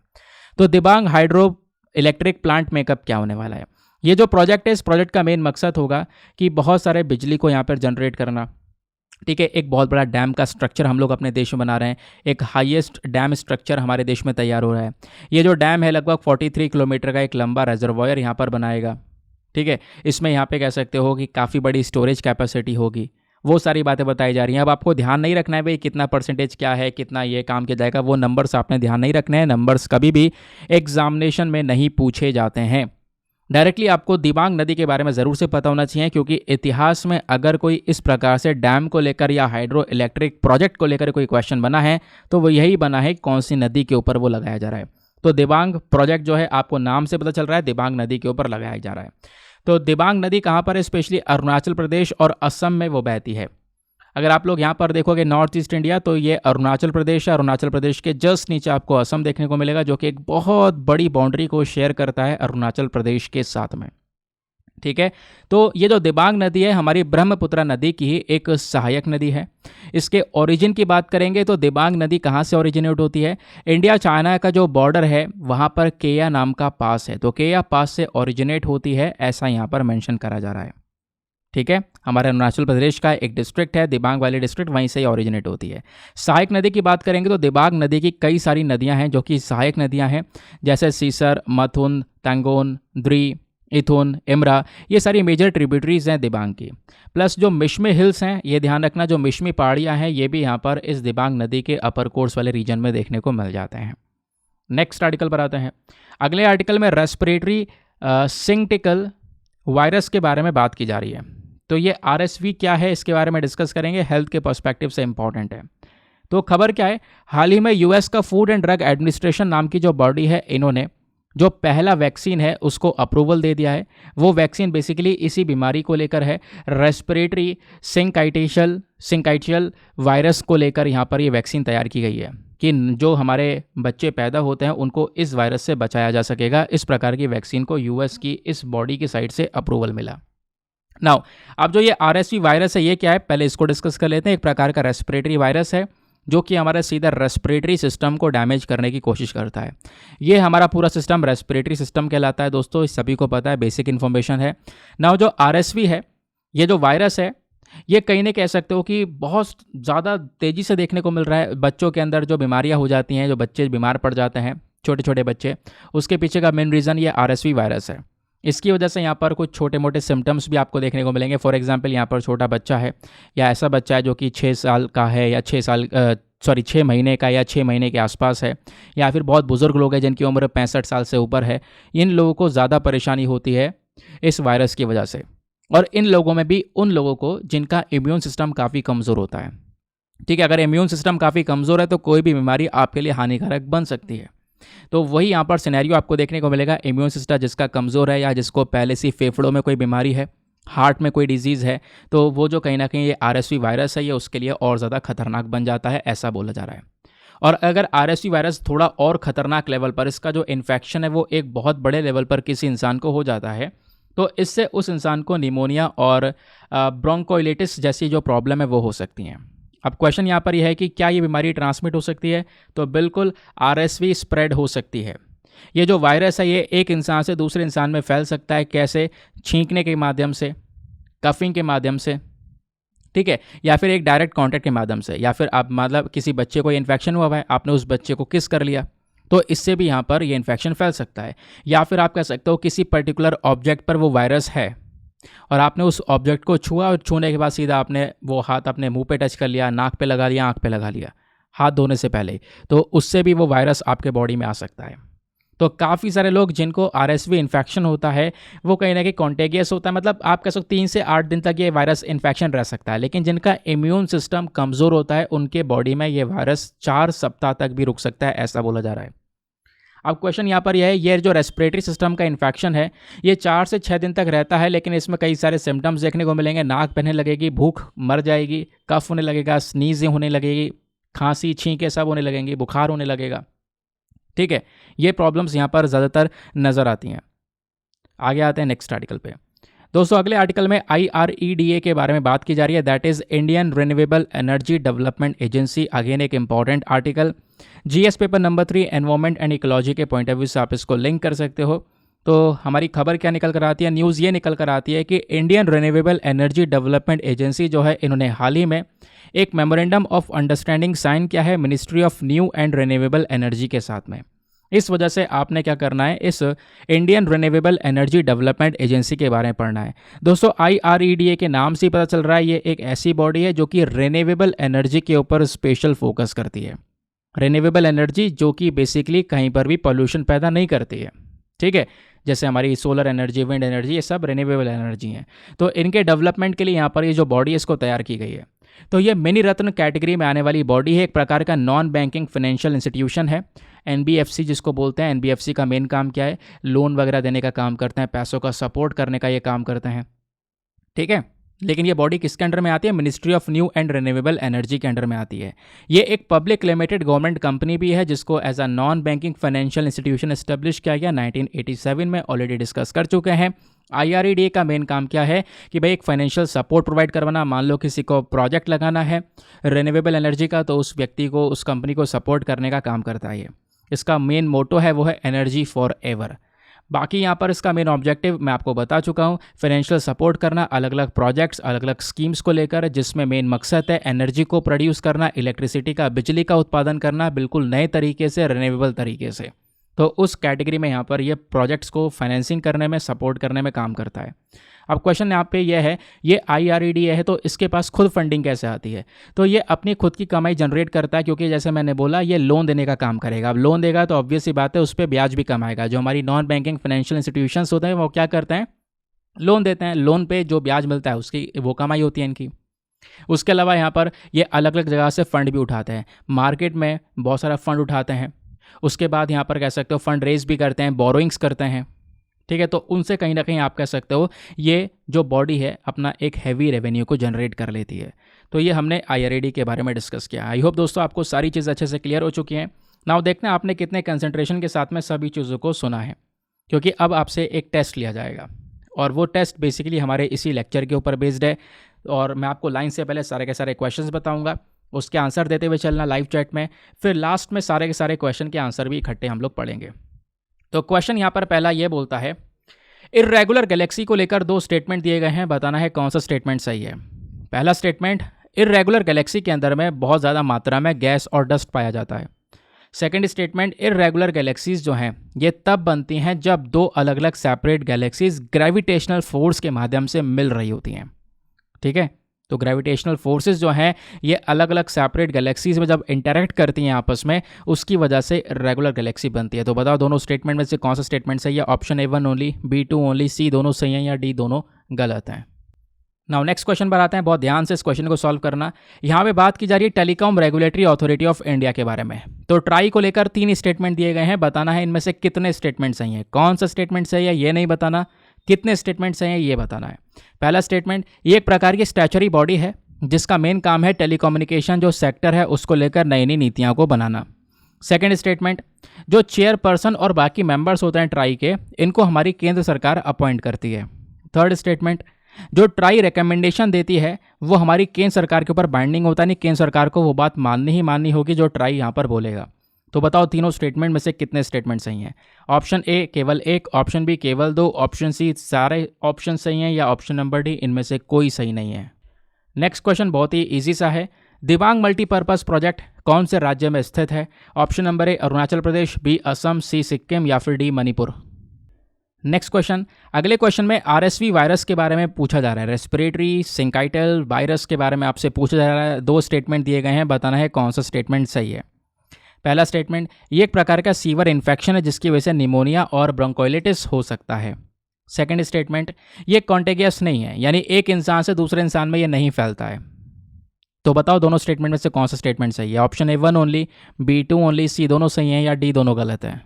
तो दिबांग हाइड्रो इलेक्ट्रिक प्लांट में कब क्या होने वाला है? ये जो प्रोजेक्ट है इस प्रोजेक्ट का मेन मकसद होगा कि बहुत सारे बिजली को यहाँ पर जनरेट करना। ठीक है, एक बहुत बड़ा डैम का स्ट्रक्चर हम लोग अपने देश में बना रहे हैं। एक हाईएस्ट डैम स्ट्रक्चर हमारे देश में तैयार हो रहा है। ये जो डैम है लगभग 43 किलोमीटर का एक लंबा रिजर्वॉयर यहाँ पर बनाएगा। ठीक है, इसमें यहाँ पे कह सकते हो कि काफ़ी बड़ी स्टोरेज कैपेसिटी होगी। वो सारी बातें बताई जा रही हैं। अब आपको ध्यान नहीं रखना है भाई कितना परसेंटेज क्या है, कितना ये काम किया जाएगा, वो नंबर्स आपने ध्यान नहीं रखने हैं। नंबर्स कभी भी एग्जामिनेशन में नहीं पूछे जाते हैं। डायरेक्टली आपको दिबांग नदी के बारे में ज़रूर से पता होना चाहिए, क्योंकि इतिहास में अगर कोई इस प्रकार से डैम को लेकर या हाइड्रो इलेक्ट्रिक प्रोजेक्ट को लेकर कोई क्वेश्चन बना है तो वो यही बना है कौन सी नदी के ऊपर वो लगाया जा रहा है। तो दिबांग प्रोजेक्ट जो है आपको नाम से पता चल रहा है दिबांग नदी के ऊपर लगाया जा रहा है। तो दिबांग नदी कहाँ पर है? स्पेशली अरुणाचल प्रदेश और असम में वो बहती है। अगर आप लोग यहाँ पर देखोगे नॉर्थ ईस्ट इंडिया तो ये अरुणाचल प्रदेश है। अरुणाचल प्रदेश के जस्ट नीचे आपको असम देखने को मिलेगा, जो कि एक बहुत बड़ी बाउंड्री को शेयर करता है अरुणाचल प्रदेश के साथ में। ठीक है, तो ये जो दिबांग नदी है हमारी ब्रह्मपुत्र नदी की ही एक सहायक नदी है। इसके ओरिजिन की बात करेंगे तो दिबांग नदी कहाँ से ओरिजिनेट होती है? इंडिया चाइना का जो बॉर्डर है वहाँ पर केया नाम का पास है, तो केया पास से ओरिजिनेट होती है, ऐसा यहाँ पर मेंशन करा जा रहा है। ठीक है, हमारे अरुणाचल प्रदेश का एक डिस्ट्रिक्ट है दिबांग वैली डिस्ट्रिक्ट, वहीं से ही ओरिजिनेट होती है। सहायक नदी की बात करेंगे तो दिबांग नदी की कई सारी नदियां हैं जो कि सहायक नदियां हैं, जैसे सीसर, मथुन, तंगोन, द्री, इथुन, इमरा, ये सारी मेजर ट्रिब्यूटरीज हैं दिबांग की। प्लस जो मिश्मी हिल्स हैं, ये ध्यान रखना, जो मिश्मी पहाड़ियाँ हैं ये भी यहाँ पर इस दिबांग नदी के अपर कोर्स वाले रीजन में देखने को मिल जाते हैं। नेक्स्ट आर्टिकल पर आते हैं। अगले आर्टिकल में रेस्पिरेटरी सिंक्टिकल वायरस के बारे में बात की जा रही है। तो ये RSV क्या है इसके बारे में डिस्कस करेंगे, हेल्थ के पर्सपेक्टिव से इंपॉर्टेंट है। तो खबर क्या है, हाल ही में US का फूड एंड ड्रग एडमिनिस्ट्रेशन नाम की जो बॉडी है, इन्होंने जो पहला वैक्सीन है उसको अप्रूवल दे दिया है। वो वैक्सीन बेसिकली इसी बीमारी को लेकर है, रेस्पिरेटरी सिंकाइटियल वायरस को लेकर यहाँ पर ये वैक्सीन तैयार की गई है कि जो हमारे बच्चे पैदा होते हैं उनको इस वायरस से बचाया जा सकेगा। इस प्रकार की वैक्सीन को US की इस बॉडी की साइड से अप्रूवल मिला। नाउ अब जो ये RSV वायरस है ये क्या है, पहले इसको डिस्कस कर लेते हैं। एक प्रकार का रेस्पिरेटरी वायरस है जो कि हमारा सीधा रेस्पिरेटरी सिस्टम को डैमेज करने की कोशिश करता है। ये हमारा पूरा सिस्टम रेस्पिरेटरी सिस्टम कहलाता है दोस्तों, इस सभी को पता है, बेसिक इन्फॉर्मेशन है। नाउ जो RSV है, ये जो वायरस है, ये कहीं ना कह सकते हो कि बहुत ज़्यादा तेज़ी से देखने को मिल रहा है। बच्चों के अंदर जो बीमारियाँ हो जाती हैं, जो बच्चे बीमार पड़ जाते हैं, छोटे छोटे बच्चे, उसके पीछे का मेन रीज़न ये RSV वायरस है। इसकी वजह से यहाँ पर कुछ छोटे मोटे सिम्टम्स भी आपको देखने को मिलेंगे। फॉर एग्जांपल यहाँ पर छोटा बच्चा है या ऐसा बच्चा है जो कि 6 साल का है या 6 महीने का या 6 महीने के आसपास है, या फिर बहुत बुजुर्ग लोग हैं जिनकी उम्र 65 साल से ऊपर है, इन लोगों को ज़्यादा परेशानी होती है इस वायरस की वजह से। और इन लोगों में भी उन लोगों को जिनका इम्यून सिस्टम काफ़ी कमज़ोर होता है। ठीक है, अगर इम्यून सिस्टम काफ़ी कमज़ोर है तो कोई भी बीमारी आपके लिए हानिकारक बन सकती है। तो वही यहाँ पर सिनेरियो आपको देखने को मिलेगा। इम्यून सिस्टम जिसका कमज़ोर है या जिसको पहले से फेफड़ों में कोई बीमारी है, हार्ट में कोई डिजीज़ है, तो वो जो कहीं ना कहीं ये RSV वायरस है ये उसके लिए और ज़्यादा खतरनाक बन जाता है, ऐसा बोला जा रहा है। और अगर RSV वायरस थोड़ा और ख़तरनाक लेवल पर, इसका जो इन्फेक्शन है वो एक बहुत बड़े लेवल पर किसी इंसान को हो जाता है, तो इससे उस इंसान को निमोनिया और ब्रोंकोइलिटिस जैसी जो प्रॉब्लम है वो हो सकती हैं। अब क्वेश्चन यहाँ पर यह है कि क्या ये बीमारी ट्रांसमिट हो सकती है? तो बिल्कुल RSV स्प्रेड हो सकती है। ये जो वायरस है ये एक इंसान से दूसरे इंसान में फैल सकता है। कैसे? छींकने के माध्यम से, कफिंग के माध्यम से, ठीक है, या फिर एक डायरेक्ट कांटेक्ट के माध्यम से, या फिर आप मतलब किसी बच्चे को इन्फेक्शन हुआ है, आपने उस बच्चे को किस कर लिया, तो इससे भी यहाँ पर ये इन्फेक्शन फैल सकता है। या फिर आप कह सकते हो किसी पर्टिकुलर ऑब्जेक्ट पर वो वायरस है और आपने उस ऑब्जेक्ट को छुआ और छूने के बाद सीधा आपने वो हाथ अपने मुंह पे टच कर लिया, नाक पे लगा लिया, आंख पे लगा लिया हाथ धोने से पहले, तो उससे भी वो वायरस आपके बॉडी में आ सकता है। तो काफ़ी सारे लोग जिनको RSV इन्फेक्शन होता है वो कहीं ना कहीं कॉन्टेगियस होता है, मतलब आप कह सकते 3 से 8 दिन तक ये वायरस इन्फेक्शन रह सकता है। लेकिन जिनका इम्यून सिस्टम कमज़ोर होता है उनके बॉडी में ये वायरस 4 सप्ताह तक भी रुक सकता है, ऐसा बोला जा रहा है। अब क्वेश्चन यहाँ पर यह है, ये जो रेस्पिरेटरी सिस्टम का इन्फेक्शन है ये 4 से 6 दिन तक रहता है, लेकिन इसमें कई सारे सिम्टम्स देखने को मिलेंगे। नाक बहने लगेगी, भूख मर जाएगी, कफ होने लगेगा, स्नीजिंग होने लगेगी, खांसी छींके सब होने लगेंगी, बुखार होने लगेगा। ठीक है, ये प्रॉब्लम्स यहाँ पर ज़्यादातर नज़र आती हैं। आगे आते हैं नेक्स्ट आर्टिकल पे। दोस्तों अगले आर्टिकल में IREDA के बारे में बात की जा रही है, that is Indian Renewable Energy Development Agency. Again एक important article, GS paper number 3 environment and ecology के पॉइंट ऑफ व्यू से आप इसको लिंक कर सकते हो। तो हमारी खबर क्या निकल कर आती है, न्यूज़ ये निकल कर आती है कि Indian Renewable Energy Development agency जो है, इन्होंने हाल ही में एक मेमोरेंडम ऑफ अंडरस्टैंडिंग साइन किया है ministry of new and renewable energy के साथ में। इस वजह से आपने क्या करना है, इस Indian Renewable Energy Development agency के बारे में पढ़ना है। दोस्तों IREDA के नाम से ही पता चल रहा है ये एक ऐसी बॉडी है जो कि रिन्यूएबल एनर्जी के ऊपर स्पेशल फोकस करती है। रिन्यूएबल एनर्जी जो कि बेसिकली कहीं पर भी पॉल्यूशन पैदा नहीं करती है, ठीक है। जैसे हमारी सोलर एनर्जी, विंड एनर्जी, ये सब रिन्यूएबल एनर्जी हैं। तो इनके डेवलपमेंट के लिए यहाँ पर ये जो बॉडी है इसको तैयार की गई है। तो ये मिनी रत्न कैटेगरी में आने वाली बॉडी है, एक प्रकार का नॉन बैंकिंग फाइनेंशियल इंस्टीट्यूशन है। NBFC जिसको बोलते हैं, NBFC का मेन काम क्या है, लोन वगैरह देने का काम करते हैं, पैसों का सपोर्ट करने का ये काम करते हैं, ठीक है। लेकिन ये बॉडी किसके अंडर में आती है, ministry of new and renewable energy के अंडर में आती है। ये एक पब्लिक लिमिटेड गवर्नमेंट कंपनी भी है जिसको as a non banking financial institution establish किया गया 1987 में, ऑलरेडी डिस्कस कर चुके हैं। IREDA का मेन काम क्या है कि भाई एक फाइनेंशियल सपोर्ट प्रोवाइड करवाना। मान लो किसी को प्रोजेक्ट लगाना है रिन्यूएबल एनर्जी का, तो उस व्यक्ति को, उस कंपनी को सपोर्ट करने का काम करता है ये। इसका मेन मोटो है वो है एनर्जी फॉर एवर। बाकी यहाँ पर इसका मेन ऑब्जेक्टिव मैं आपको बता चुका हूँ, फाइनेंशियल सपोर्ट करना अलग अलग प्रोजेक्ट्स, अलग अलग स्कीम्स को लेकर, जिसमें मेन मकसद है एनर्जी को प्रोड्यूस करना, इलेक्ट्रिसिटी का, बिजली का उत्पादन करना बिल्कुल नए तरीके से, रिन्यूएबल तरीके से। तो उस कैटेगरी में यहाँ पर ये प्रोजेक्ट्स को फाइनेंसिंग करने में, सपोर्ट करने में काम करता है। अब क्वेश्चन यहाँ पे ये है, ये IREDA है तो इसके पास खुद फंडिंग कैसे आती है। तो ये अपनी खुद की कमाई जनरेट करता है, क्योंकि जैसे मैंने बोला ये लोन देने का काम करेगा। अब लोन देगा तो ऑब्वियस सी बात है उस पर ब्याज भी कमाएगा। जो हमारी नॉन बैंकिंग फाइनेंशियल इंस्टीट्यूशंस होते हैं वो क्या करते हैं, लोन देते हैं। लोन पे जो ब्याज मिलता है उसकी वो कमाई होती है इनकी। उसके अलावा यहाँ पर ये अलग अलग जगह से फंड भी उठाते हैं, मार्केट में बहुत सारा फंड उठाते हैं। उसके बाद यहाँ पर कह सकते हो फंड रेज भी करते हैं, बोरोइंग्स करते हैं, ठीक है। तो उनसे कहीं ना कहीं आप कह सकते हो ये जो बॉडी है अपना एक हैवी रेवेन्यू को जनरेट कर लेती है। तो ये हमने IREDA के बारे में डिस्कस किया। आई होप दोस्तों आपको सारी चीज़ अच्छे से क्लियर हो चुकी हैं। नाउ देखते हैं आपने कितने कंसंट्रेशन के साथ में सभी चीज़ों को सुना है, क्योंकि अब आपसे एक टेस्ट लिया जाएगा और वो टेस्ट बेसिकली हमारे इसी लेक्चर के ऊपर बेस्ड है। और मैं आपको लाइन से पहले सारे के सारे क्वेश्चंस बताऊंगा, उसके आंसर देते हुए चलना लाइव चैट में, फिर लास्ट में सारे के सारे क्वेश्चन के आंसर भी इकट्ठे हम लोग पढ़ेंगे। तो क्वेश्चन यहाँ पर पहला ये बोलता है, इर्रेगुलर गैलेक्सी को लेकर 2 स्टेटमेंट दिए गए हैं, बताना है कौन सा स्टेटमेंट सही है। पहला स्टेटमेंट, इर्रेगुलर गैलेक्सी के अंदर में बहुत ज़्यादा मात्रा में गैस और डस्ट पाया जाता है। सेकेंड स्टेटमेंट, इर्रेगुलर गैलेक्सीज जो हैं ये तब बनती हैं जब 2 अलग अलग सेपरेट गैलेक्सीज ग्रेविटेशनल फोर्स के माध्यम से मिल रही होती हैं, ठीक है। तो ग्रेविटेशनल फोर्सेस जो हैं ये अलग अलग सेपरेट गैलेक्सीज में जब इंटरेक्ट करती हैं आपस में, उसकी वजह से रेगुलर गैलेक्सी बनती है। तो बताओ दोनों स्टेटमेंट में से कौन सा स्टेटमेंट सही है। Option A1 only, B2 only, C दोनों सही हैं या D दोनों गलत हैं। नाउ नेक्स्ट क्वेश्चन पर आते हैं, बहुत ध्यान से इस क्वेश्चन को सॉल्व करना। यहाँ पे बात की जा रही है telecom regulatory authority of India के बारे में। तो ट्राई को लेकर 3 स्टेटमेंट दिए गए हैं, बताना है इनमें से कितने स्टेटमेंट सही हैं। कौन सा स्टेटमेंट सही है ये नहीं बताना, कितने स्टेटमेंट सही हैं ये बताना है। पहला स्टेटमेंट, ये एक प्रकार की स्टैचुटरी बॉडी है जिसका मेन काम है टेलीकम्युनिकेशन जो सेक्टर है उसको लेकर नई नई नीतियों को बनाना। सेकेंड स्टेटमेंट, जो चेयरपर्सन और बाकी मेंबर्स होते हैं ट्राई के, इनको हमारी केंद्र सरकार अपॉइंट करती है। थर्ड स्टेटमेंट, जो ट्राई रिकमेंडेशन देती है वो हमारी केंद्र सरकार के ऊपर बाइंडिंग होता नहीं, केंद्र सरकार को वो बात माननी ही माननी होगी जो ट्राई यहाँ पर बोलेगा। तो बताओ तीनों स्टेटमेंट में से कितने स्टेटमेंट सही हैं। ऑप्शन A केवल 1, ऑप्शन B केवल 2, ऑप्शन C सारे ऑप्शन सही हैं, या ऑप्शन नंबर D इनमें से कोई सही नहीं है। नेक्स्ट क्वेश्चन बहुत ही इजी सा है, दिबांग मल्टीपर्पज़ प्रोजेक्ट कौन से राज्य में स्थित है। Option number A Arunachal Pradesh, B Assam, C Sikkim या फिर D मणिपुर। नेक्स्ट क्वेश्चन, अगले क्वेश्चन में RSV वायरस के बारे में पूछा जा रहा है, रेस्पिरेटरी सिंकाइटल वायरस के बारे में आपसे पूछा जा रहा है। 2 स्टेटमेंट दिए गए हैं, बताना है कौन सा स्टेटमेंट सही है। पहला स्टेटमेंट, ये एक प्रकार का सीवर इन्फेक्शन है जिसकी वजह से निमोनिया और ब्रोंकोलाइटिस हो सकता है। सेकेंड स्टेटमेंट, ये कॉन्टेगियस नहीं है, यानी एक इंसान से दूसरे इंसान में ये नहीं फैलता है। तो बताओ दोनों स्टेटमेंट में से कौन सा स्टेटमेंट सही है। Option A1 only, B2 only, C दोनों सही हैं या D दोनों गलत हैं।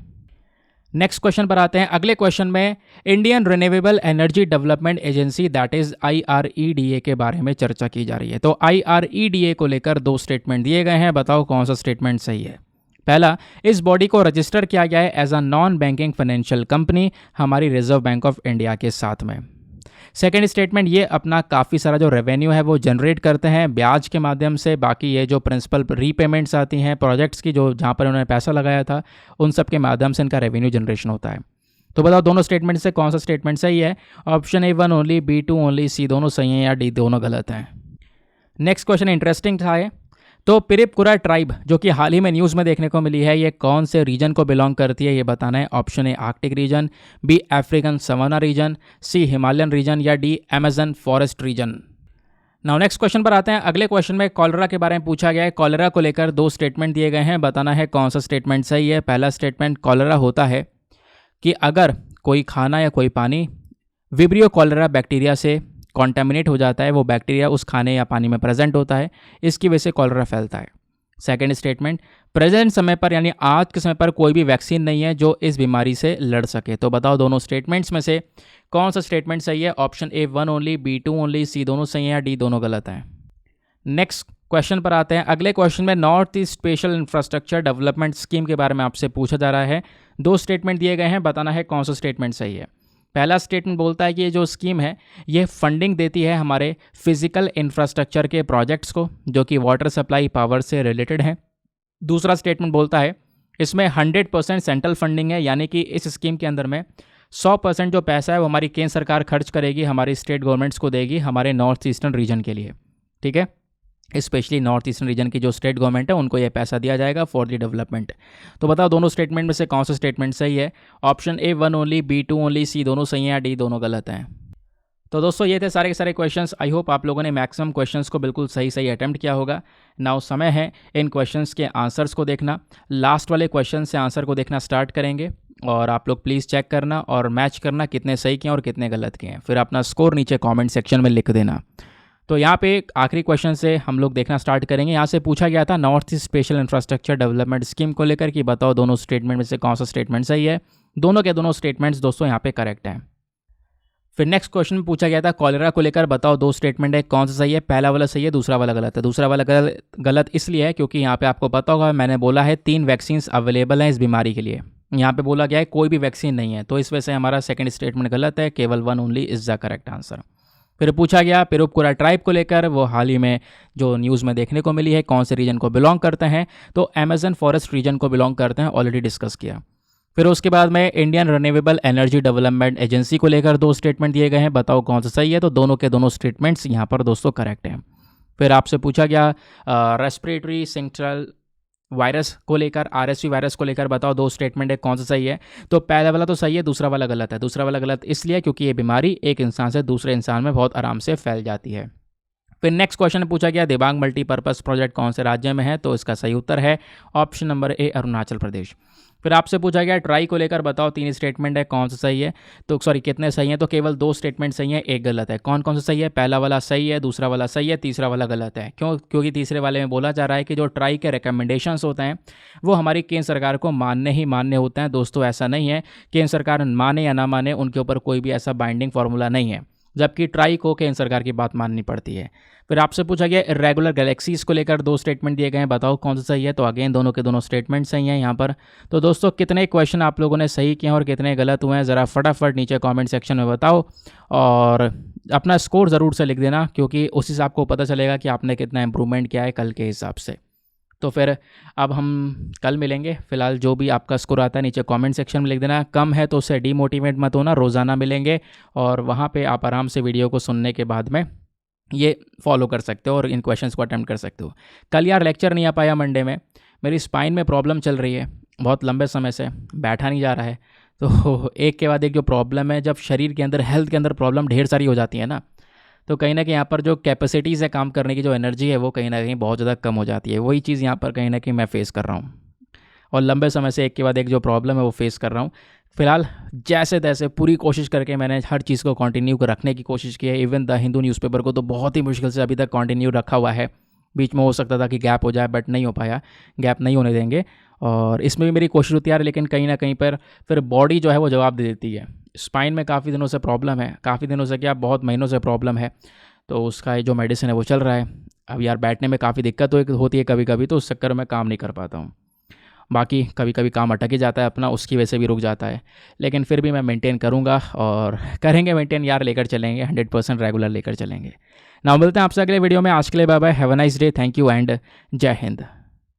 नेक्स्ट क्वेश्चन पर आते हैं। अगले क्वेश्चन में Indian Renewable Energy Development agency that is IREDA के बारे में चर्चा की जा रही है। तो IREDA को लेकर 2 स्टेटमेंट दिए गए हैं, बताओ कौन सा स्टेटमेंट सही है। पहला, इस बॉडी को रजिस्टर किया गया है as a non banking financial company हमारी रिजर्व बैंक ऑफ इंडिया के साथ में। सेकेंड स्टेटमेंट, ये अपना काफ़ी सारा जो रेवेन्यू है वो जनरेट करते हैं ब्याज के माध्यम से। बाकी ये जो प्रिंसिपल रीपेमेंट्स आती हैं प्रोजेक्ट्स की, जो जहाँ पर उन्होंने पैसा लगाया था, उन सब के माध्यम से इनका रेवेन्यू जनरेशन होता है। तो बताओ दोनों स्टेटमेंट से कौन सा स्टेटमेंट सही है। Option A1 only, B2 only, C दोनों सही हैं या D दोनों गलत हैं। नेक्स्ट क्वेश्चन इंटरेस्टिंग था ये। तो पिरिपकुरा ट्राइब जो कि हाल ही में न्यूज़ में देखने को मिली है, ये कौन से रीजन को बिलोंग करती है ये बताना है। Option A Arctic region, B African savanna region, C Himalayan region या D Amazon forest region. Now next question पर आते हैं। अगले क्वेश्चन में कॉलरा के बारे में पूछा गया है। कॉलरा को लेकर 2 स्टेटमेंट दिए गए हैं, बताना है कौन सा स्टेटमेंट सही है। पहला स्टेटमेंट, कॉलरा होता है कि अगर कोई खाना या कोई पानी विब्रियो कॉलरा बैक्टीरिया से कॉन्टेमिनेट हो जाता है, वो बैक्टीरिया उस खाने या पानी में प्रेजेंट होता है, इसकी वजह से कॉलरा फैलता है। सेकेंड स्टेटमेंट, प्रेजेंट समय पर यानी आज के समय पर कोई भी वैक्सीन नहीं है जो इस बीमारी से लड़ सके। तो बताओ दोनों स्टेटमेंट्स में से कौन सा स्टेटमेंट सही है। Option A 1 only, B 2 only, C दोनों सही है या डी दोनों गलत हैं। नेक्स्ट क्वेश्चन पर आते हैं। अगले क्वेश्चन में north east special infrastructure development scheme के बारे में आपसे पूछा जा रहा है। 2 स्टेटमेंट दिए गए हैं, बताना है कौन सा स्टेटमेंट सही है। पहला स्टेटमेंट बोलता है कि ये जो स्कीम है ये फंडिंग देती है हमारे फिजिकल इंफ्रास्ट्रक्चर के प्रोजेक्ट्स को जो कि वाटर सप्लाई पावर से रिलेटेड हैं। दूसरा स्टेटमेंट बोलता है इसमें 100% सेंट्रल फंडिंग है, यानी कि इस स्कीम के अंदर में 100% जो पैसा है वो हमारी केंद्र सरकार खर्च करेगी, हमारी स्टेट गवर्नमेंट्स को देगी हमारे नॉर्थ ईस्टर्न रीजन के लिए। ठीक है, स्पेशली नॉर्थ ईस्टर्न रीजन की जो स्टेट गवर्नमेंट है उनको ये पैसा दिया जाएगा फॉर द डेवलपमेंट। तो बताओ दोनों स्टेटमेंट में से कौन सा स्टेटमेंट सही है। Option A 1 only, B 2 only, C दोनों सही हैं या डी दोनों गलत हैं। तो दोस्तों ये थे सारे के सारे क्वेश्चंस। आई होप आप लोगों ने मैक्सिमम क्वेश्चंस को बिल्कुल सही अटेम्प्ट किया होगा। नाउ समय है इन क्वेश्चंस के आंसर्स को देखना। लास्ट वाले क्वेश्चन से आंसर को देखना स्टार्ट करेंगे और आप लोग प्लीज़ चेक करना और मैच करना कितने सही किए और कितने गलत किए हैं। फिर अपना स्कोर नीचे कॉमेंट सेक्शन में लिख देना। तो यहाँ पे एक आखिरी क्वेश्चन से हम लोग देखना स्टार्ट करेंगे। यहाँ से पूछा गया था north east special infrastructure development scheme को लेकर कि बताओ दोनों स्टेटमेंट में से कौन सा स्टेटमेंट सही है। दोनों के दोनों स्टेटमेंट्स दोस्तों यहाँ पे करेक्ट हैं। फिर नेक्स्ट क्वेश्चन में पूछा गया था कॉलेरा को लेकर बताओ 2 स्टेटमेंट है कौन सा सही है। पहला वाला सही है, दूसरा वाला गलत है। दूसरा वाला गलत इसलिए है क्योंकि यहाँ पे आपको पता होगा मैंने बोला है 3 वैक्सीन अवेलेबल हैं इस बीमारी के लिए। यहाँ पे बोला गया है कोई भी वैक्सीन नहीं है, तो इस वजह से हमारा सेकंड स्टेटमेंट गलत है। केवल 1 only is the correct answer. फिर पूछा गया पिरुपकुरा ट्राइब को लेकर, वो हाल ही में जो न्यूज़ में देखने को मिली है, कौन से रीजन को बिलोंग करते हैं। तो अमेजन फॉरेस्ट रीजन को बिलोंग करते हैं, ऑलरेडी डिस्कस किया। फिर उसके बाद में Indian Renewable Energy Development agency को लेकर 2 स्टेटमेंट दिए गए हैं, बताओ कौन सा सही है। तो दोनों के दोनों स्टेटमेंट्स यहाँ पर दोस्तों करेक्ट हैं। फिर आपसे पूछा गया रेस्पिरेटरी सेंट्रल वायरस को लेकर, RSV वायरस को लेकर बताओ 2 स्टेटमेंट है कौन सा सही है। तो पहला वाला तो सही है, दूसरा वाला गलत है। दूसरा वाला गलत इसलिए क्योंकि ये बीमारी एक इंसान से दूसरे इंसान में बहुत आराम से फैल जाती है। फिर नेक्स्ट क्वेश्चन पूछा गया दिबांग मल्टीपर्पज़ प्रोजेक्ट कौन से राज्य में है। तो इसका सही उत्तर है option number A Arunachal Pradesh. फिर आपसे पूछा गया ट्राई को लेकर बताओ 3 स्टेटमेंट है कौन सा सही है। तो सॉरी कितने सही हैं। तो केवल 2 स्टेटमेंट सही हैं, एक गलत है। कौन कौन सा सही है। पहला वाला सही है, दूसरा वाला सही है, तीसरा वाला गलत है। क्योंकि तीसरे वाले में बोला जा रहा है कि जो ट्राई के रिकमेंडेशंस होते हैं वो हमारी केंद्र सरकार को मानने ही मानने होते हैं। दोस्तों ऐसा नहीं है, केंद्र सरकार माने या ना माने उनके ऊपर कोई भी ऐसा बाइंडिंग फार्मूला नहीं है, जबकि ट्राई को केंद्र सरकार की बात माननी पड़ती है। फिर आपसे पूछा गया इरेगुलर गैलेक्सीज को लेकर 2 स्टेटमेंट दिए गए हैं, बताओ कौन सा सही है। तो अगेन दोनों के दोनों स्टेटमेंट सही हैं यहाँ पर। तो दोस्तों कितने क्वेश्चन आप लोगों ने सही किए हैं और कितने गलत हुए हैं ज़रा फटाफट नीचे कमेंट सेक्शन में बताओ और अपना स्कोर ज़रूर से लिख देना, क्योंकि उसी से आपको पता चलेगा कि आपने कितना इंप्रूवमेंट किया है कल के हिसाब से। तो फिर अब हम कल मिलेंगे। फिलहाल जो भी आपका स्कोर आता है नीचे कमेंट सेक्शन में लिख देना। कम है तो उससे डीमोटिवेट मत होना, रोज़ाना मिलेंगे और वहाँ पे आप आराम से वीडियो को सुनने के बाद में ये फॉलो कर सकते हो और इन क्वेश्चंस को अटेम्प्ट कर सकते हो। कल यार लेक्चर नहीं आ पाया मंडे में, मेरी स्पाइन में प्रॉब्लम चल रही है बहुत लंबे समय से, बैठा नहीं जा रहा है। तो एक के बाद एक जो प्रॉब्लम है, जब शरीर के अंदर हेल्थ के अंदर प्रॉब्लम ढेर सारी हो जाती है ना, तो कहीं ना कहीं यहाँ पर जो कैपेसिटीज़ है काम करने की, जो एनर्जी है वो कहीं ना कहीं बहुत ज़्यादा कम हो जाती है। वही चीज़ यहाँ पर कहीं ना कहीं मैं फेस कर रहा हूँ और लंबे समय से एक के बाद एक जो प्रॉब्लम है वो फेस कर रहा हूँ। फिलहाल जैसे तैसे पूरी कोशिश करके मैंने हर चीज़ को कंटिन्यू रखने की कोशिश की है। इवन द हिंदू न्यूज़पेपर को तो बहुत ही मुश्किल से अभी तक कंटिन्यू रखा हुआ है। बीच में हो सकता था कि गैप हो जाए, बट नहीं हो पाया, गैप नहीं होने देंगे। और इसमें भी मेरी कोशिश होती है यार, लेकिन कहीं ना कहीं पर फिर बॉडी जो है वो जवाब दे देती है। स्पाइन में काफ़ी दिनों से प्रॉब्लम है, काफ़ी दिनों से क्या बहुत महीनों से प्रॉब्लम है, तो उसका जो मेडिसिन है वो चल रहा है। अब यार बैठने में काफ़ी दिक्कत होती है कभी कभी, तो उस चक्कर में काम नहीं कर पाता हूँ। बाकी कभी कभी काम अटक ही जाता है अपना, उसकी वजह से भी रुक जाता है, लेकिन फिर भी मैं मेंटेन करूँगा और करेंगे मेंटेन यार, लेकर चलेंगे 100% रेगुलर लेकर चलेंगे। ना मिलते हैं आपसे अगले वीडियो में। आज के लिए bye bye, have a nice day, thank you and जय हिंद।